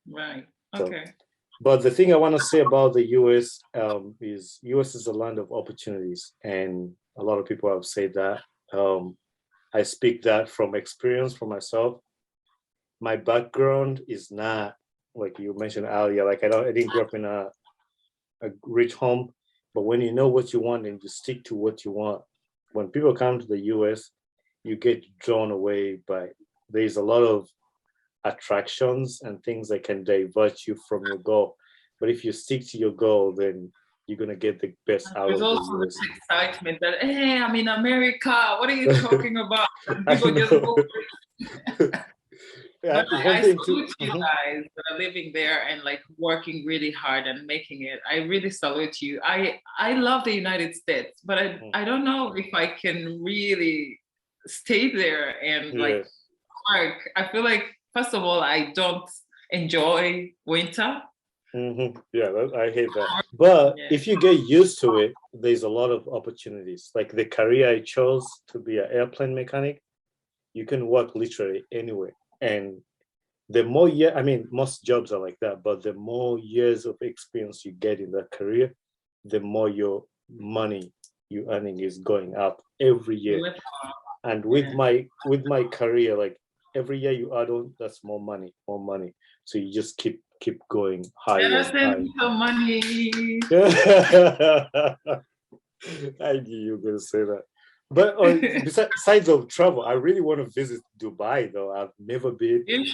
Right. Okay. So, but the thing I want to say about the US is US is a land of opportunities, and a lot of people have said that. I speak that from experience for myself. My background is not like you mentioned earlier. Like I didn't grow up in a rich home, but when you know what you want and you stick to what you want, when people come to the US, you get drawn away by. There's a lot of attractions and things that can divert you from your goal. But if you stick to your goal, then you're gonna get the best out of the US. There's also this excitement that, hey, I'm in America. What are you talking about? People just go. But I salute you guys that are living there and like working really hard and making it. I really salute you. I love the United States, but I don't know if I can really stay there and like work. I feel like, first of all, I don't enjoy winter. Yeah, I hate that. But if you get used to it, there's a lot of opportunities. Like the career I chose to be an airplane mechanic, you can work literally anywhere. And the more most jobs are like that, but the more years of experience you get in that career, the more your money you earning is going up every year. And with my career, like every year you add on, that's more money. So you just keep going higher. Send some money. I knew you were gonna say that. But besides of travel, I really want to visit Dubai though. I've never been. You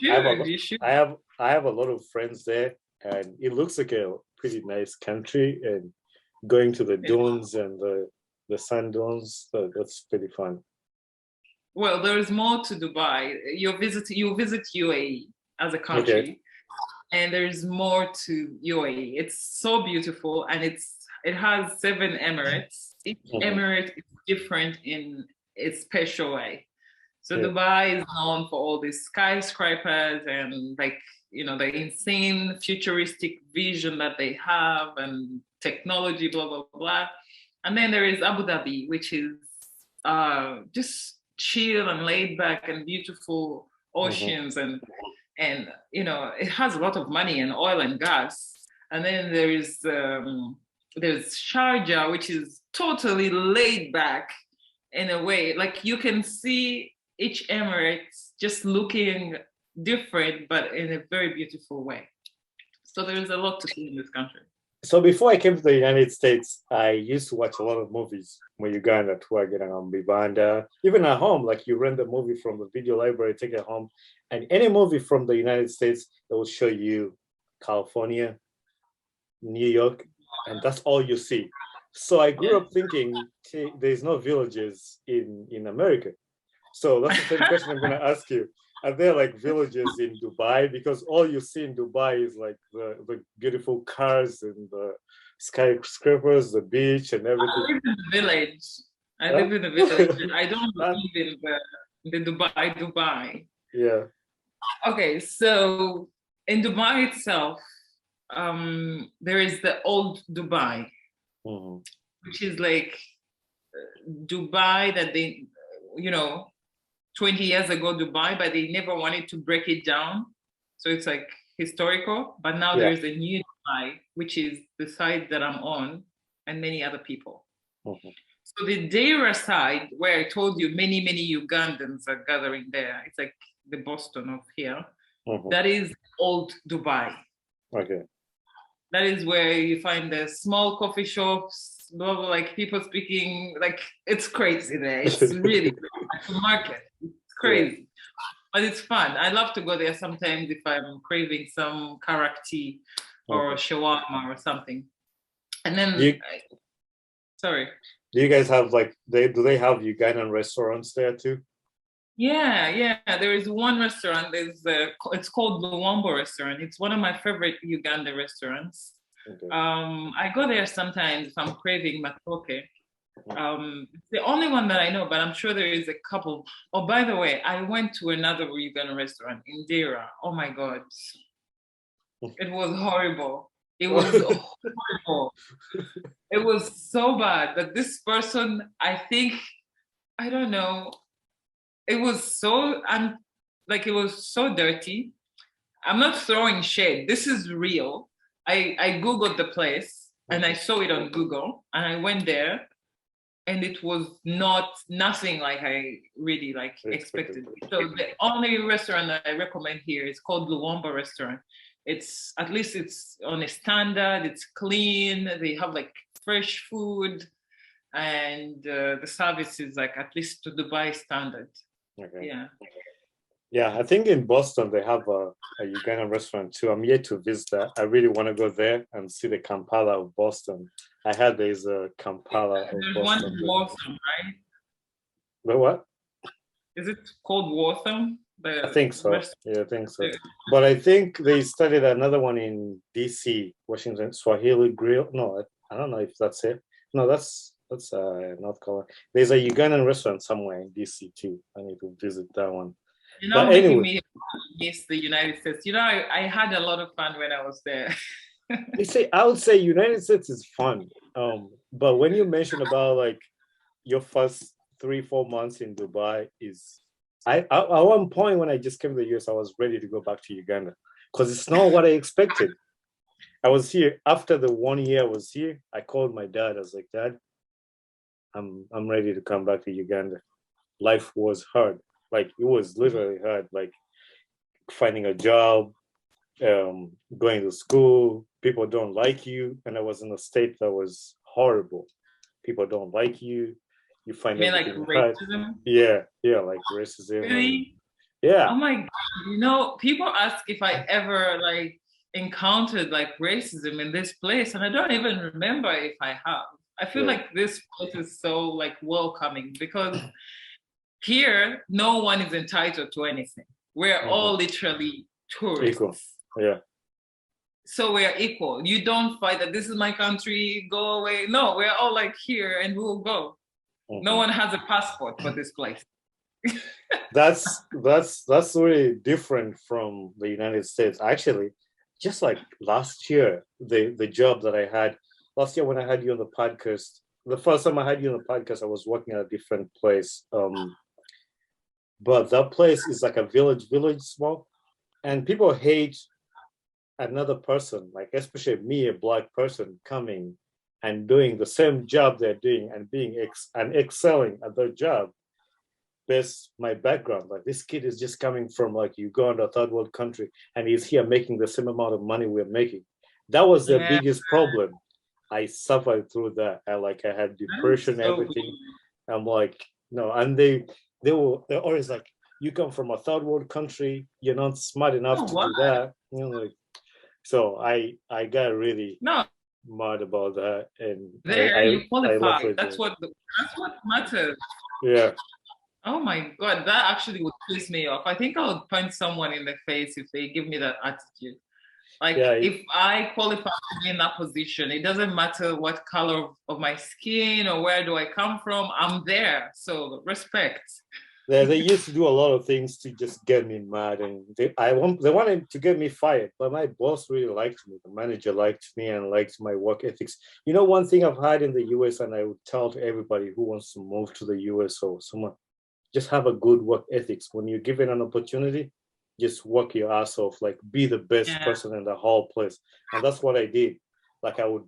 should. I have a lot of friends there, and it looks like a pretty nice country. And going to the dunes and the sand dunes, that's pretty fun. Well, there is more to Dubai. You visit UAE as a country, and there is more to UAE. It's so beautiful, and it has 7 emirates. Each emirate is different in its special way. So Dubai is known for all these skyscrapers and the insane futuristic vision that they have and technology, blah, blah, blah. And then there is Abu Dhabi, which is just chill and laid back and beautiful oceans and it has a lot of money and oil and gas. And then there is there's Sharjah, which is totally laid back in a way. Like you can see each Emirates just looking different, but in a very beautiful way. So there's a lot to see in this country. So before I came to the United States, I used to watch a lot of movies from Uganda, Uganda. Even at home, like you rent the movie from the video library, take it home, and any movie from the United States, it will show you California, New York, and that's all you see. So I grew up thinking there's no villages in America. So that's the same question I'm going to ask you. Are there like villages in Dubai? Because all you see in Dubai is like the beautiful cars and the skyscrapers, the beach and everything. I live in the village. I live in the village. I don't live in the Dubai. Yeah. Okay, so in Dubai itself, there is the old Dubai, which is like Dubai that they, 20 years ago Dubai, but they never wanted to break it down. So it's like historical, but now there's a new Dubai, which is the side that I'm on and many other people. So the Deira side, where I told you many Ugandans are gathering there, it's like the Boston of here. That is old Dubai. Okay. That is where you find the small coffee shops, blah, blah, like people speaking, like it's crazy there. It's really like a market. It's crazy, but it's fun. I love to go there sometimes if I'm craving some karakti or shawarma or something. And then, sorry. Do you guys have like, do they have Ugandan restaurants there too? Yeah. There is one restaurant. It's called Luwambo Restaurant. It's one of my favorite Uganda restaurants. Okay. I go there sometimes if I'm craving matoke. It's the only one that I know, but I'm sure there is a couple. Oh, by the way, I went to another Ugandan restaurant in Deira. Oh my God. It was horrible. It was horrible. It was so bad that this person, I don't know, it was so, it was so dirty. I'm not throwing shade. This is real. I Googled the place and I saw it on Google and I went there and it was nothing like I really expected. So the only restaurant that I recommend here is called Luwambo Restaurant. It's on a standard, it's clean, they have like fresh food and the service is like at least to Dubai standard. Okay. Yeah, I think in Boston they have a Ugandan restaurant too. I'm yet to visit that. I really want to go there and see the Kampala of Boston. I heard there's a Kampala of There's Boston. one in Waltham, right? The what? Is it called Waltham? I think so. Yeah, I think so. But I think they started another one in DC, Washington, Swahili Grill. No, I don't know if that's it. No, that's North Carolina. There's a Ugandan restaurant somewhere in DC too. I need to visit that one. Making me miss the United States. I had a lot of fun when I was there. I would say United States is fun. But when you mention about like your first 3-4 months in Dubai is, at one point when I just came to the US, I was ready to go back to Uganda because it's not what I expected. I was here after the 1 year I was here. I called my dad. I was like, Dad, I'm ready to come back to Uganda. Life was hard. Like it was literally hard. Like finding a job, going to school. People don't like you, and I was in a state that was horrible. People don't like you. You find everything hard. Racism? Yeah, like racism. Really? Yeah. Oh my God! People ask if I ever encountered racism in this place, and I don't even remember if I have. I feel like this place is so welcoming because here no one is entitled to anything. We're all literally tourists. Equal. Yeah. So we're equal. You don't fight that this is my country, go away. No, we're all here and we'll go. No one has a passport for this place. That's really different from the United States. Actually, just like last year, the job that I had last year when I had you on the podcast, the first time I had you on the podcast, I was working at a different place. But that place is like a village small, and people hate another person, like especially me, a Black person, coming and doing the same job they're doing and being and excelling at their job. Best my background. Like this kid is just coming from like Uganda, a third world country, and he's here making the same amount of money we're making. That was their biggest problem. I suffered through that. I had depression, everything. I'm like, no, and they're always like, you come from a third world country, you're not smart enough to do that. You know, like, so I got really mad about that, and you qualify. That's what matters. Yeah. Oh my God, that actually would piss me off. I think I would punch someone in the face if they give me that attitude. Like if I qualify to be in that position, it doesn't matter what color of my skin or where do I come from, I'm there. So respect. Yeah, they used to do a lot of things to just get me mad, and they wanted to get me fired, but my boss really liked me. The manager liked me and liked my work ethics. You know, one thing I've had in the US, and I would tell to everybody who wants to move to the US or someone, just have a good work ethics. When you're given an opportunity, just work your ass off, like be the best person in the whole place. And that's what I did. Like I would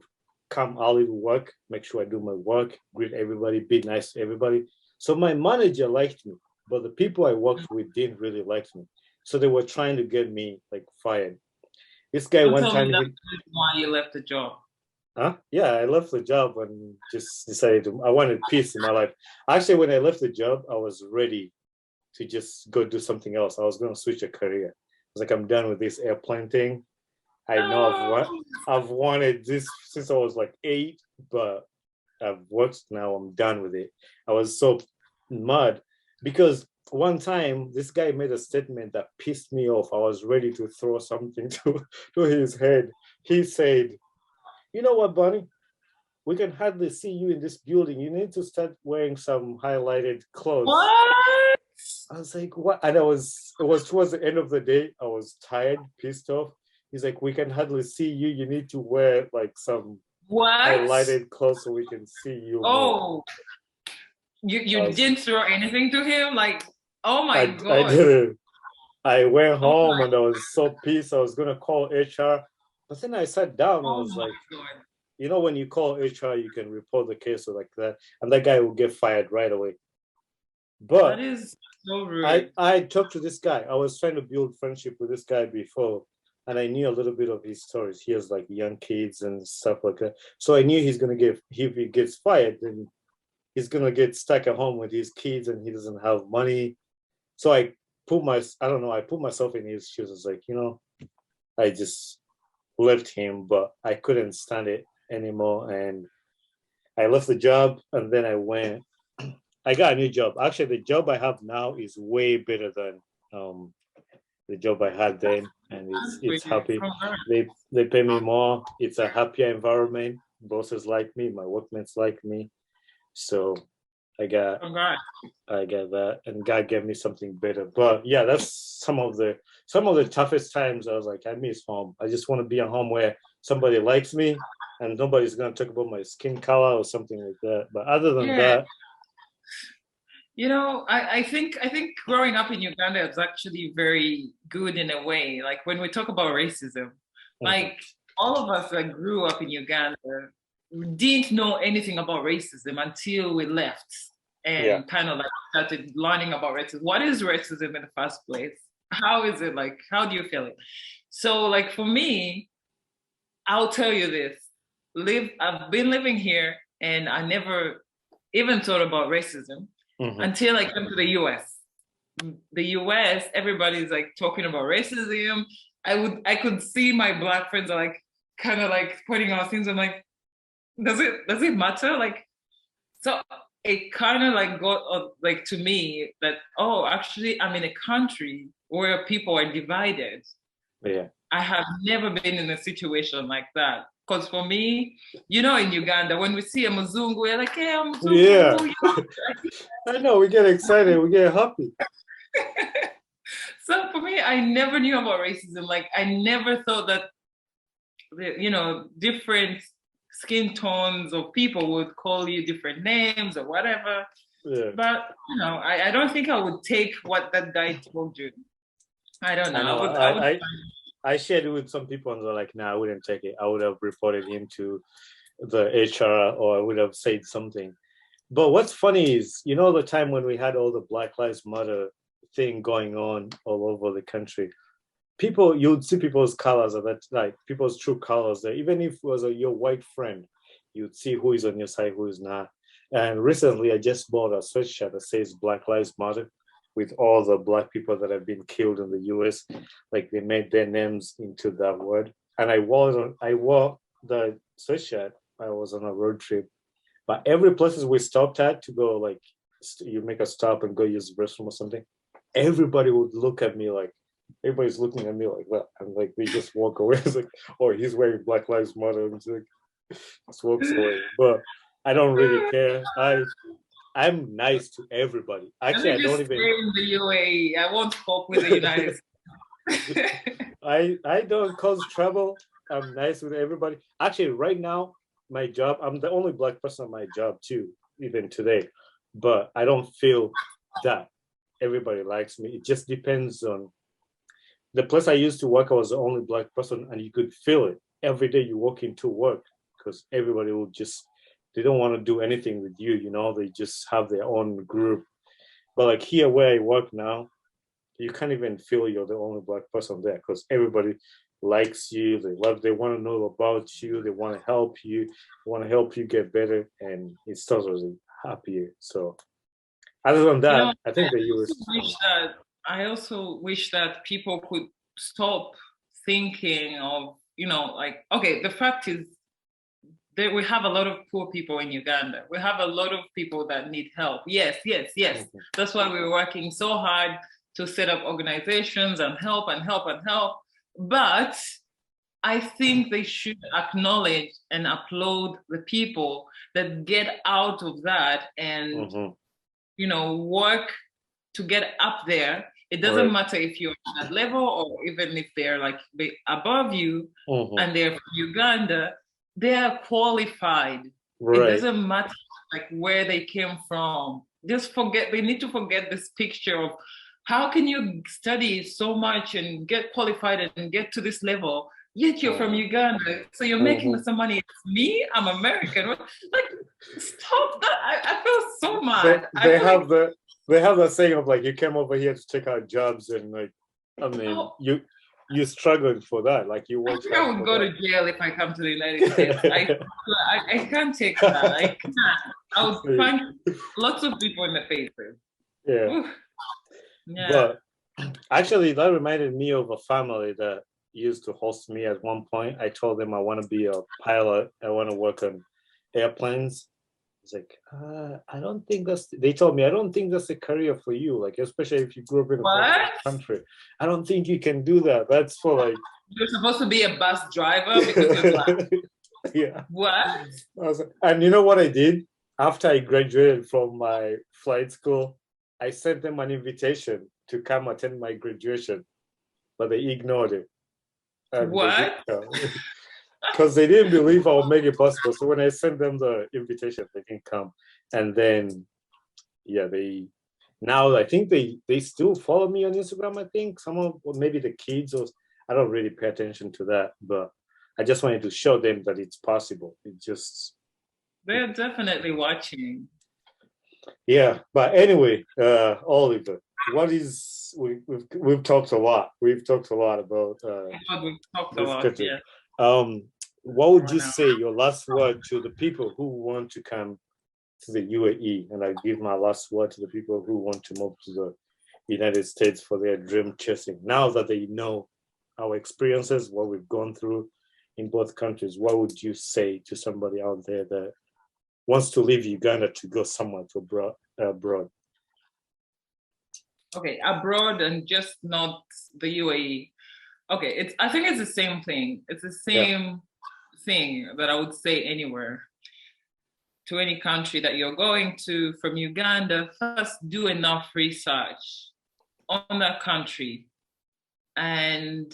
come early to work, make sure I do my work, greet everybody, be nice to everybody. So my manager liked me, but the people I worked with didn't really like me. So they were trying to get me like fired. This guy one time. That's why you left the job. Huh? Yeah, I left the job and just decided I wanted peace in my life. Actually, when I left the job, I was ready to just go do something else. I was going to switch a career. I was like, I'm done with this airplane thing. I know I've wanted this since I was like 8, but I've worked now. I'm done with it. I was so mad because one time this guy made a statement that pissed me off. I was ready to throw something to his head. He said, you know what, Bonnie? We can hardly see you in this building. You need to start wearing some highlighted clothes. What? I was like, what? And it was towards the end of the day. I was tired, pissed off. He's like, we can hardly see you. You need to wear like some highlighted clothes so we can see you. Oh, you didn't throw anything to him? Like, oh my God. I didn't. I went home and I was so pissed. I was going to call HR. But then I sat down and I was like, you know, when you call HR, you can report the case or like that, and that guy will get fired right away. But that is so rude. I talked to this guy. I was trying to build friendship with this guy before, and I knew a little bit of his stories. He has like young kids and stuff like that. So I knew he's going to if he gets fired, then he's going to get stuck at home with his kids and he doesn't have money. So I put myself in his shoes. I was like, you know, I just left him, but I couldn't stand it anymore, and I left the job. And then I got a new job. Actually, the job I have now is way better than the job I had then, and it's happy. They pay me more. It's a happier environment. Bosses like me, my workmates like me, so I got that, and God gave me something better. But yeah, that's some of the toughest times. I was like, I miss home. I just want to be at home where somebody likes me and nobody's gonna talk about my skin color or something like that. But other than that, you know, I think growing up in Uganda is actually very good in a way. Like when we talk about racism, like all of us that grew up in Uganda didn't know anything about racism until we left and kind of like started learning about racism. What is racism in the first place? How is it like? How do you feel it? So like for me, I'll tell you this. I've been living here and I never even thought about racism until I came to the US. The US, everybody's like talking about racism. I could see my Black friends are like kind of like pointing out things. I'm like, does it matter? Like, so it kind of like got like to me that, oh, actually I'm in a country where people are divided. Yeah. I have never been in a situation like that. Because for me, you know, in Uganda, when we see a Muzungu, we're like, hey, I'm Muzungu. Yeah. I know, we get excited, we get happy. So for me, I never knew about racism. Like, I never thought that, you know, different skin tones of people would call you different names or whatever. Yeah. But, you know, I don't think I would take what that guy told you. I don't know. I shared it with some people and they're like, nah, I wouldn't take it. I would have reported him to the HR, or I would have said something. But what's funny is, you know, the time when we had all the Black Lives Matter thing going on all over the country, people, you'd see people's colors of that, like people's true colors there. Even if it was your white friend, you'd see who is on your side, who is not. And recently, I just bought a sweatshirt that says Black Lives Matter with all the Black people that have been killed in the US. Like they made their names into that word. And I wore the sweatshirt. I was on a road trip. But every places we stopped at to go, like, you make a stop and go use the restroom or something, everybody would look at me like, everybody's looking at me like, well, and like they just walk away. It's like, oh, he's wearing Black Lives Matter. And it's like, just walks away. But I don't really care. I'm nice to everybody. Actually, I don't even. Stay in the UAE. I won't cope with the United States. I don't cause trouble. I'm nice with everybody. Actually, right now, my job, I'm the only Black person on my job too, even today. But I don't feel that everybody likes me. It just depends on the place I used to work. I was the only Black person, and you could feel it every day you walk into work, because everybody will just, they don't want to do anything with you, you know, they just have their own group. But like here where I work now, you can't even feel you're the only Black person there, because everybody likes you, they want to know about you, they want to help you, get better, and it's totally happier. So other than that, I think the US. I also wish that people could stop thinking of, like, okay, the fact is that we have a lot of poor people in Uganda. We have a lot of people that need help. Yes. Mm-hmm. That's why we're working so hard to set up organizations and help. But I think they should acknowledge and applaud the people that get out of that and, work to get up there. It doesn't matter if you're at that level or even if they're like above you and they're from Uganda, they are qualified. Right. It doesn't matter like where they came from. They need to forget this picture of how can you study so much and get qualified and get to this level, yet you're from Uganda, so you're making some money. It's me, I'm American. Like, stop that. I feel so mad. They have that saying of like, you came over here to take our jobs, and like, I mean, you struggled for that. Like you I think I would go to jail if I come to the United States. I can't take that. I can't. I would find lots of people in the faces. Yeah. Oof. Yeah. But actually, that reminded me of a family that used to host me at one point. I told them I want to be a pilot. I want to work on airplanes. It's like, I don't think they told me, I don't think that's a career for you. Like, especially if you grew up in a country. I don't think you can do that. That's for like. You're supposed to be a bus driver because you're Black. Yeah. What? And you know what I did? After I graduated from my flight school, I sent them an invitation to come attend my graduation, but they ignored it. And what? Because they didn't believe I would make it possible. So when I sent them the invitation, they didn't come. And then, yeah, I think they still follow me on Instagram. I think maybe the kids, or I don't really pay attention to that, but I just wanted to show them that it's possible. They're definitely watching. Yeah, but anyway, Oliver, we've talked a lot. We've talked a lot about we've talked a lot. Yeah. What would you say your last word to the people who want to come to the UAE? And I give my last word to the people who want to move to the United States for their dream chasing. Now that they know our experiences, what we've gone through in both countries, what would you say to somebody out there that wants to leave Uganda to go somewhere to abroad? Okay, abroad and just not the UAE. Okay, I think it's the same thing. It's the same thing that I would say anywhere. To any country that you're going to from Uganda, first do enough research on that country and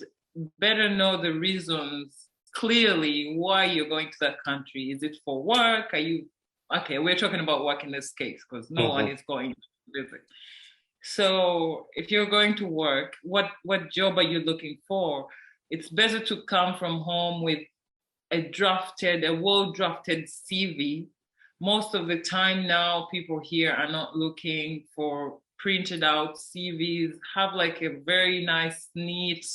better know the reasons clearly why you're going to that country. Is it for work? We're talking about work in this case because no one is going to visit. So if you're going to work, what job are you looking for? It's better to come from home with a well-drafted CV. Most of the time now, people here are not looking for printed out CVs. Have like a very nice, neat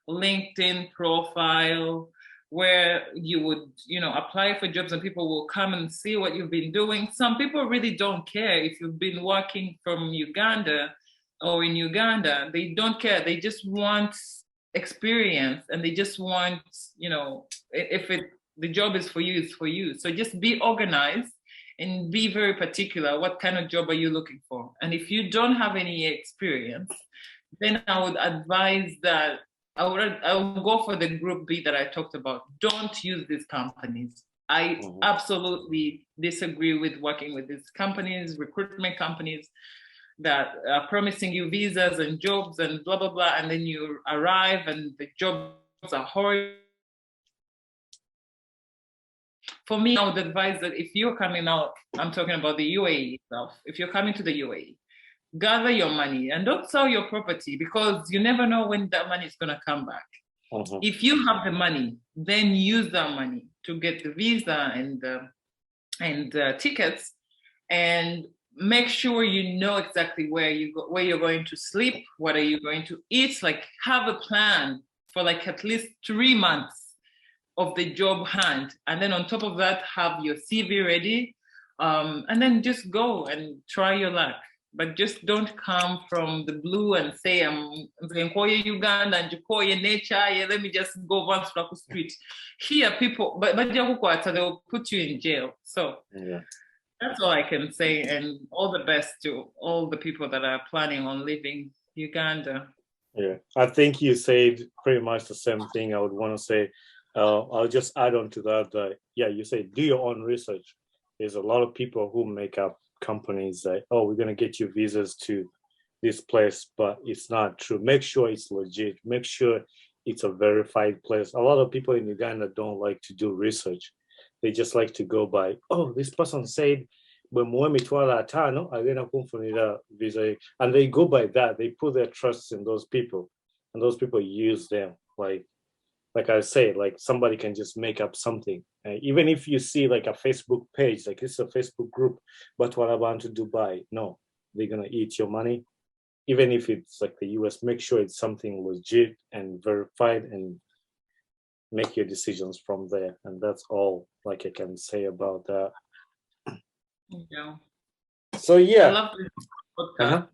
LinkedIn profile where you would, apply for jobs and people will come and see what you've been doing. Some people really don't care if you've been working from Uganda or in Uganda. They don't care. They just want experience, and they just want, if the job is for you, it's for you. So just be organized and be very particular. What kind of job are you looking for? And if you don't have any experience, then I would advise that I would go for the group B that I talked about. Don't use these companies. I absolutely disagree with working with these companies, recruitment companies that are promising you visas and jobs and blah, blah, blah. And then you arrive and the jobs are horrible. For me, I would advise that if you're coming out, I'm talking about the UAE stuff. If you're coming to the UAE, gather your money and don't sell your property, because you never know when that money is going to come back. If you have the money, then use that money to get the visa and tickets, and make sure you know exactly where you're going to sleep, what are you going to eat. Like, have a plan for like at least 3 months of the job hand, and then on top of that, have your CV ready, and then just go and try your luck. But just don't come from the blue and say, I'm in Uganda and nature. Yeah, let me just go one block street. Here, people, but they will put you in jail. So that's all I can say. And all the best to all the people that are planning on leaving Uganda. Yeah, I think you said pretty much the same thing I would want to say. I'll just add on to that. Yeah, you say do your own research. There's a lot of people who make up companies that, oh, we're going to get you visas to this place, but it's not true. Make sure it's legit. Make sure it's a verified place. A lot of people in Uganda don't like to do research. They just like to go by, oh, this person said, and they go by that. They put their trust in those people, and those people use them. Like I say, like somebody can just make up something. Even if you see like a Facebook page, like it's a Facebook group, but what about to Dubai? No, they're gonna eat your money. Even if it's like the US, make sure it's something legit and verified, and make your decisions from there. And that's all like I can say about that. Yeah. So yeah. I love this podcast.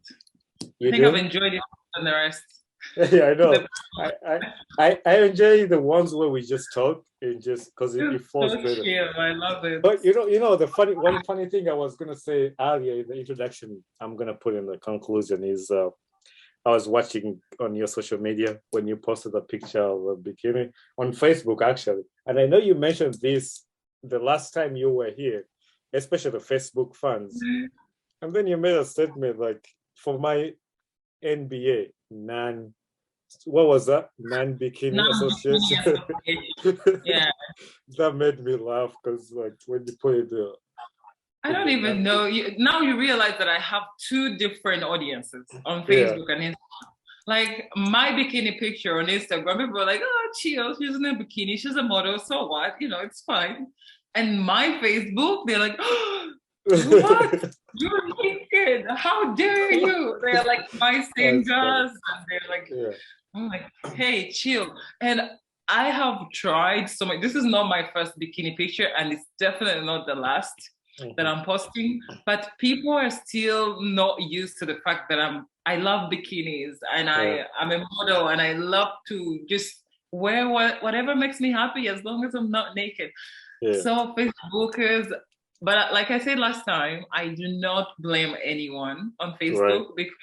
I think I've enjoyed it more than the rest. Yeah, I know. I enjoy the ones where we just talk and just because it falls better. Yeah, I love it. But the one funny thing I was gonna say earlier in the introduction, I'm gonna put in the conclusion is I was watching on your social media when you posted a picture of a bikini on Facebook actually, and I know you mentioned this the last time you were here, especially the Facebook fans, and then you made a statement like, for my NBA what was that? Non-Bikini Association. Yeah. That made me laugh because like when you put it there. I don't even know. Now you realize that I have 2 different audiences on Facebook and Instagram. Like my bikini picture on Instagram, people are like, oh, chill, she's in a bikini, she's a model, so what? It's fine. And my Facebook, they're like, oh, what? You're naked. How dare you? They're like my same girls. And they're like, I'm like, hey, chill. And I have tried so much. This is not my first bikini picture, and it's definitely not the last that I'm posting. But people are still not used to the fact that I love bikinis, and I'm a model, and I love to just wear whatever makes me happy as long as I'm not naked. So Facebookers. But like I said last time, I do not blame anyone on Facebook because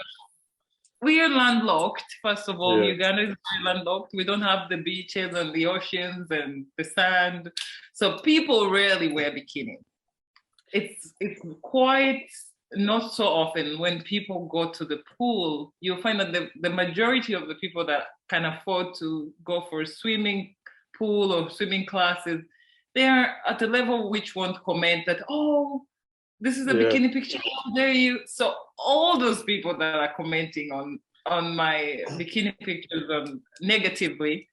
we are landlocked. First of all, Uganda is landlocked. We don't have the beaches and the oceans and the sand. So people rarely wear bikini. It's quite not so often when people go to the pool, you'll find that the majority of the people that can afford to go for a swimming pool or swimming classes, they are at a level which won't comment that, oh, this is a bikini picture, how dare you? So all those people that are commenting on my bikini pictures negatively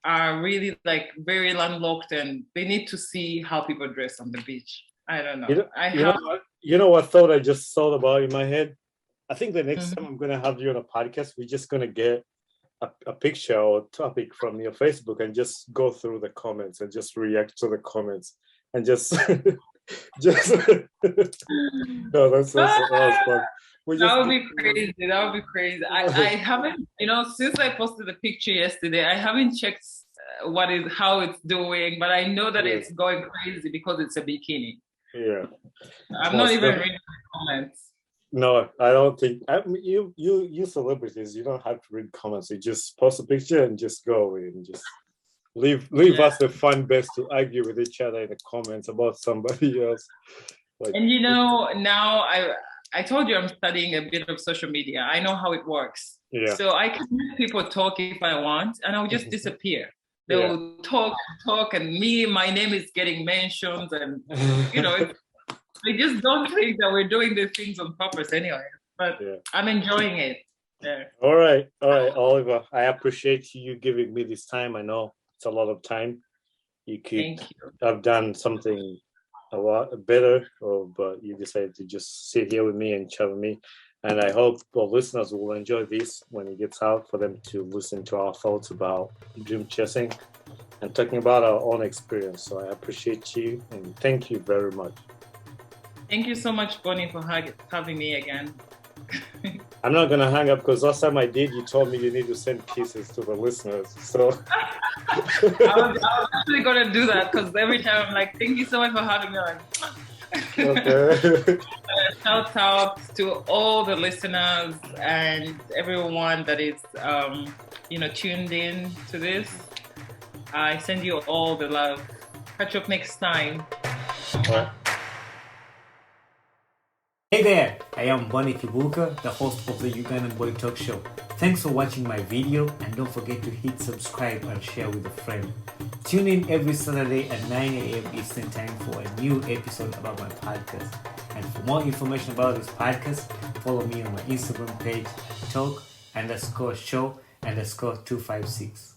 are really like very landlocked and they need to see how people dress on the beach. I don't know. You know what thought I just thought about in my head? I think the next Mhm. time I'm gonna have you on a podcast, we're just gonna get a picture or topic from your Facebook and just go through the comments and just react to the comments and just just no, that's that was fun. That would be crazy. That would be crazy. I haven't, since I posted the picture yesterday, I haven't checked how it's doing, but I know that it's going crazy because it's a bikini. Yeah. I'm not even reading the comments. No, I don't think. You celebrities, you don't have to read comments. You just post a picture and just go away and just leave us the fun best to argue with each other in the comments about somebody else. And now I told you I'm studying a bit of social media. I know how it works. Yeah. So I can let people talk if I want, and I'll just disappear. They will talk, and my name is getting mentioned, and I just don't think that we're doing these things on purpose anyway. But I'm enjoying it. Yeah. All right, Oliver. I appreciate you giving me this time. I know it's a lot of time. You could have done something a lot better, but you decided to just sit here with me and chat with me. And I hope our listeners will enjoy this when it gets out, for them to listen to our thoughts about dream chasing and talking about our own experience. So I appreciate you and thank you very much. Thank you so much, Bonnie, for having me again. I'm not going to hang up because last time I did, you told me you need to send kisses to the listeners. So I was actually going to do that because every time I'm like, thank you so much for having me. Okay. Shout out to all the listeners and everyone that is, tuned in to this. I send you all the love. Catch up next time. Hey there, I am Bonnie Kibuka, the host of the Ugandan Boy Talk Show. Thanks for watching my video and don't forget to hit subscribe and share with a friend. Tune in every Saturday at 9 a.m. Eastern Time for a new episode about my podcast. And for more information about this podcast, follow me on my Instagram page, talk_show_256.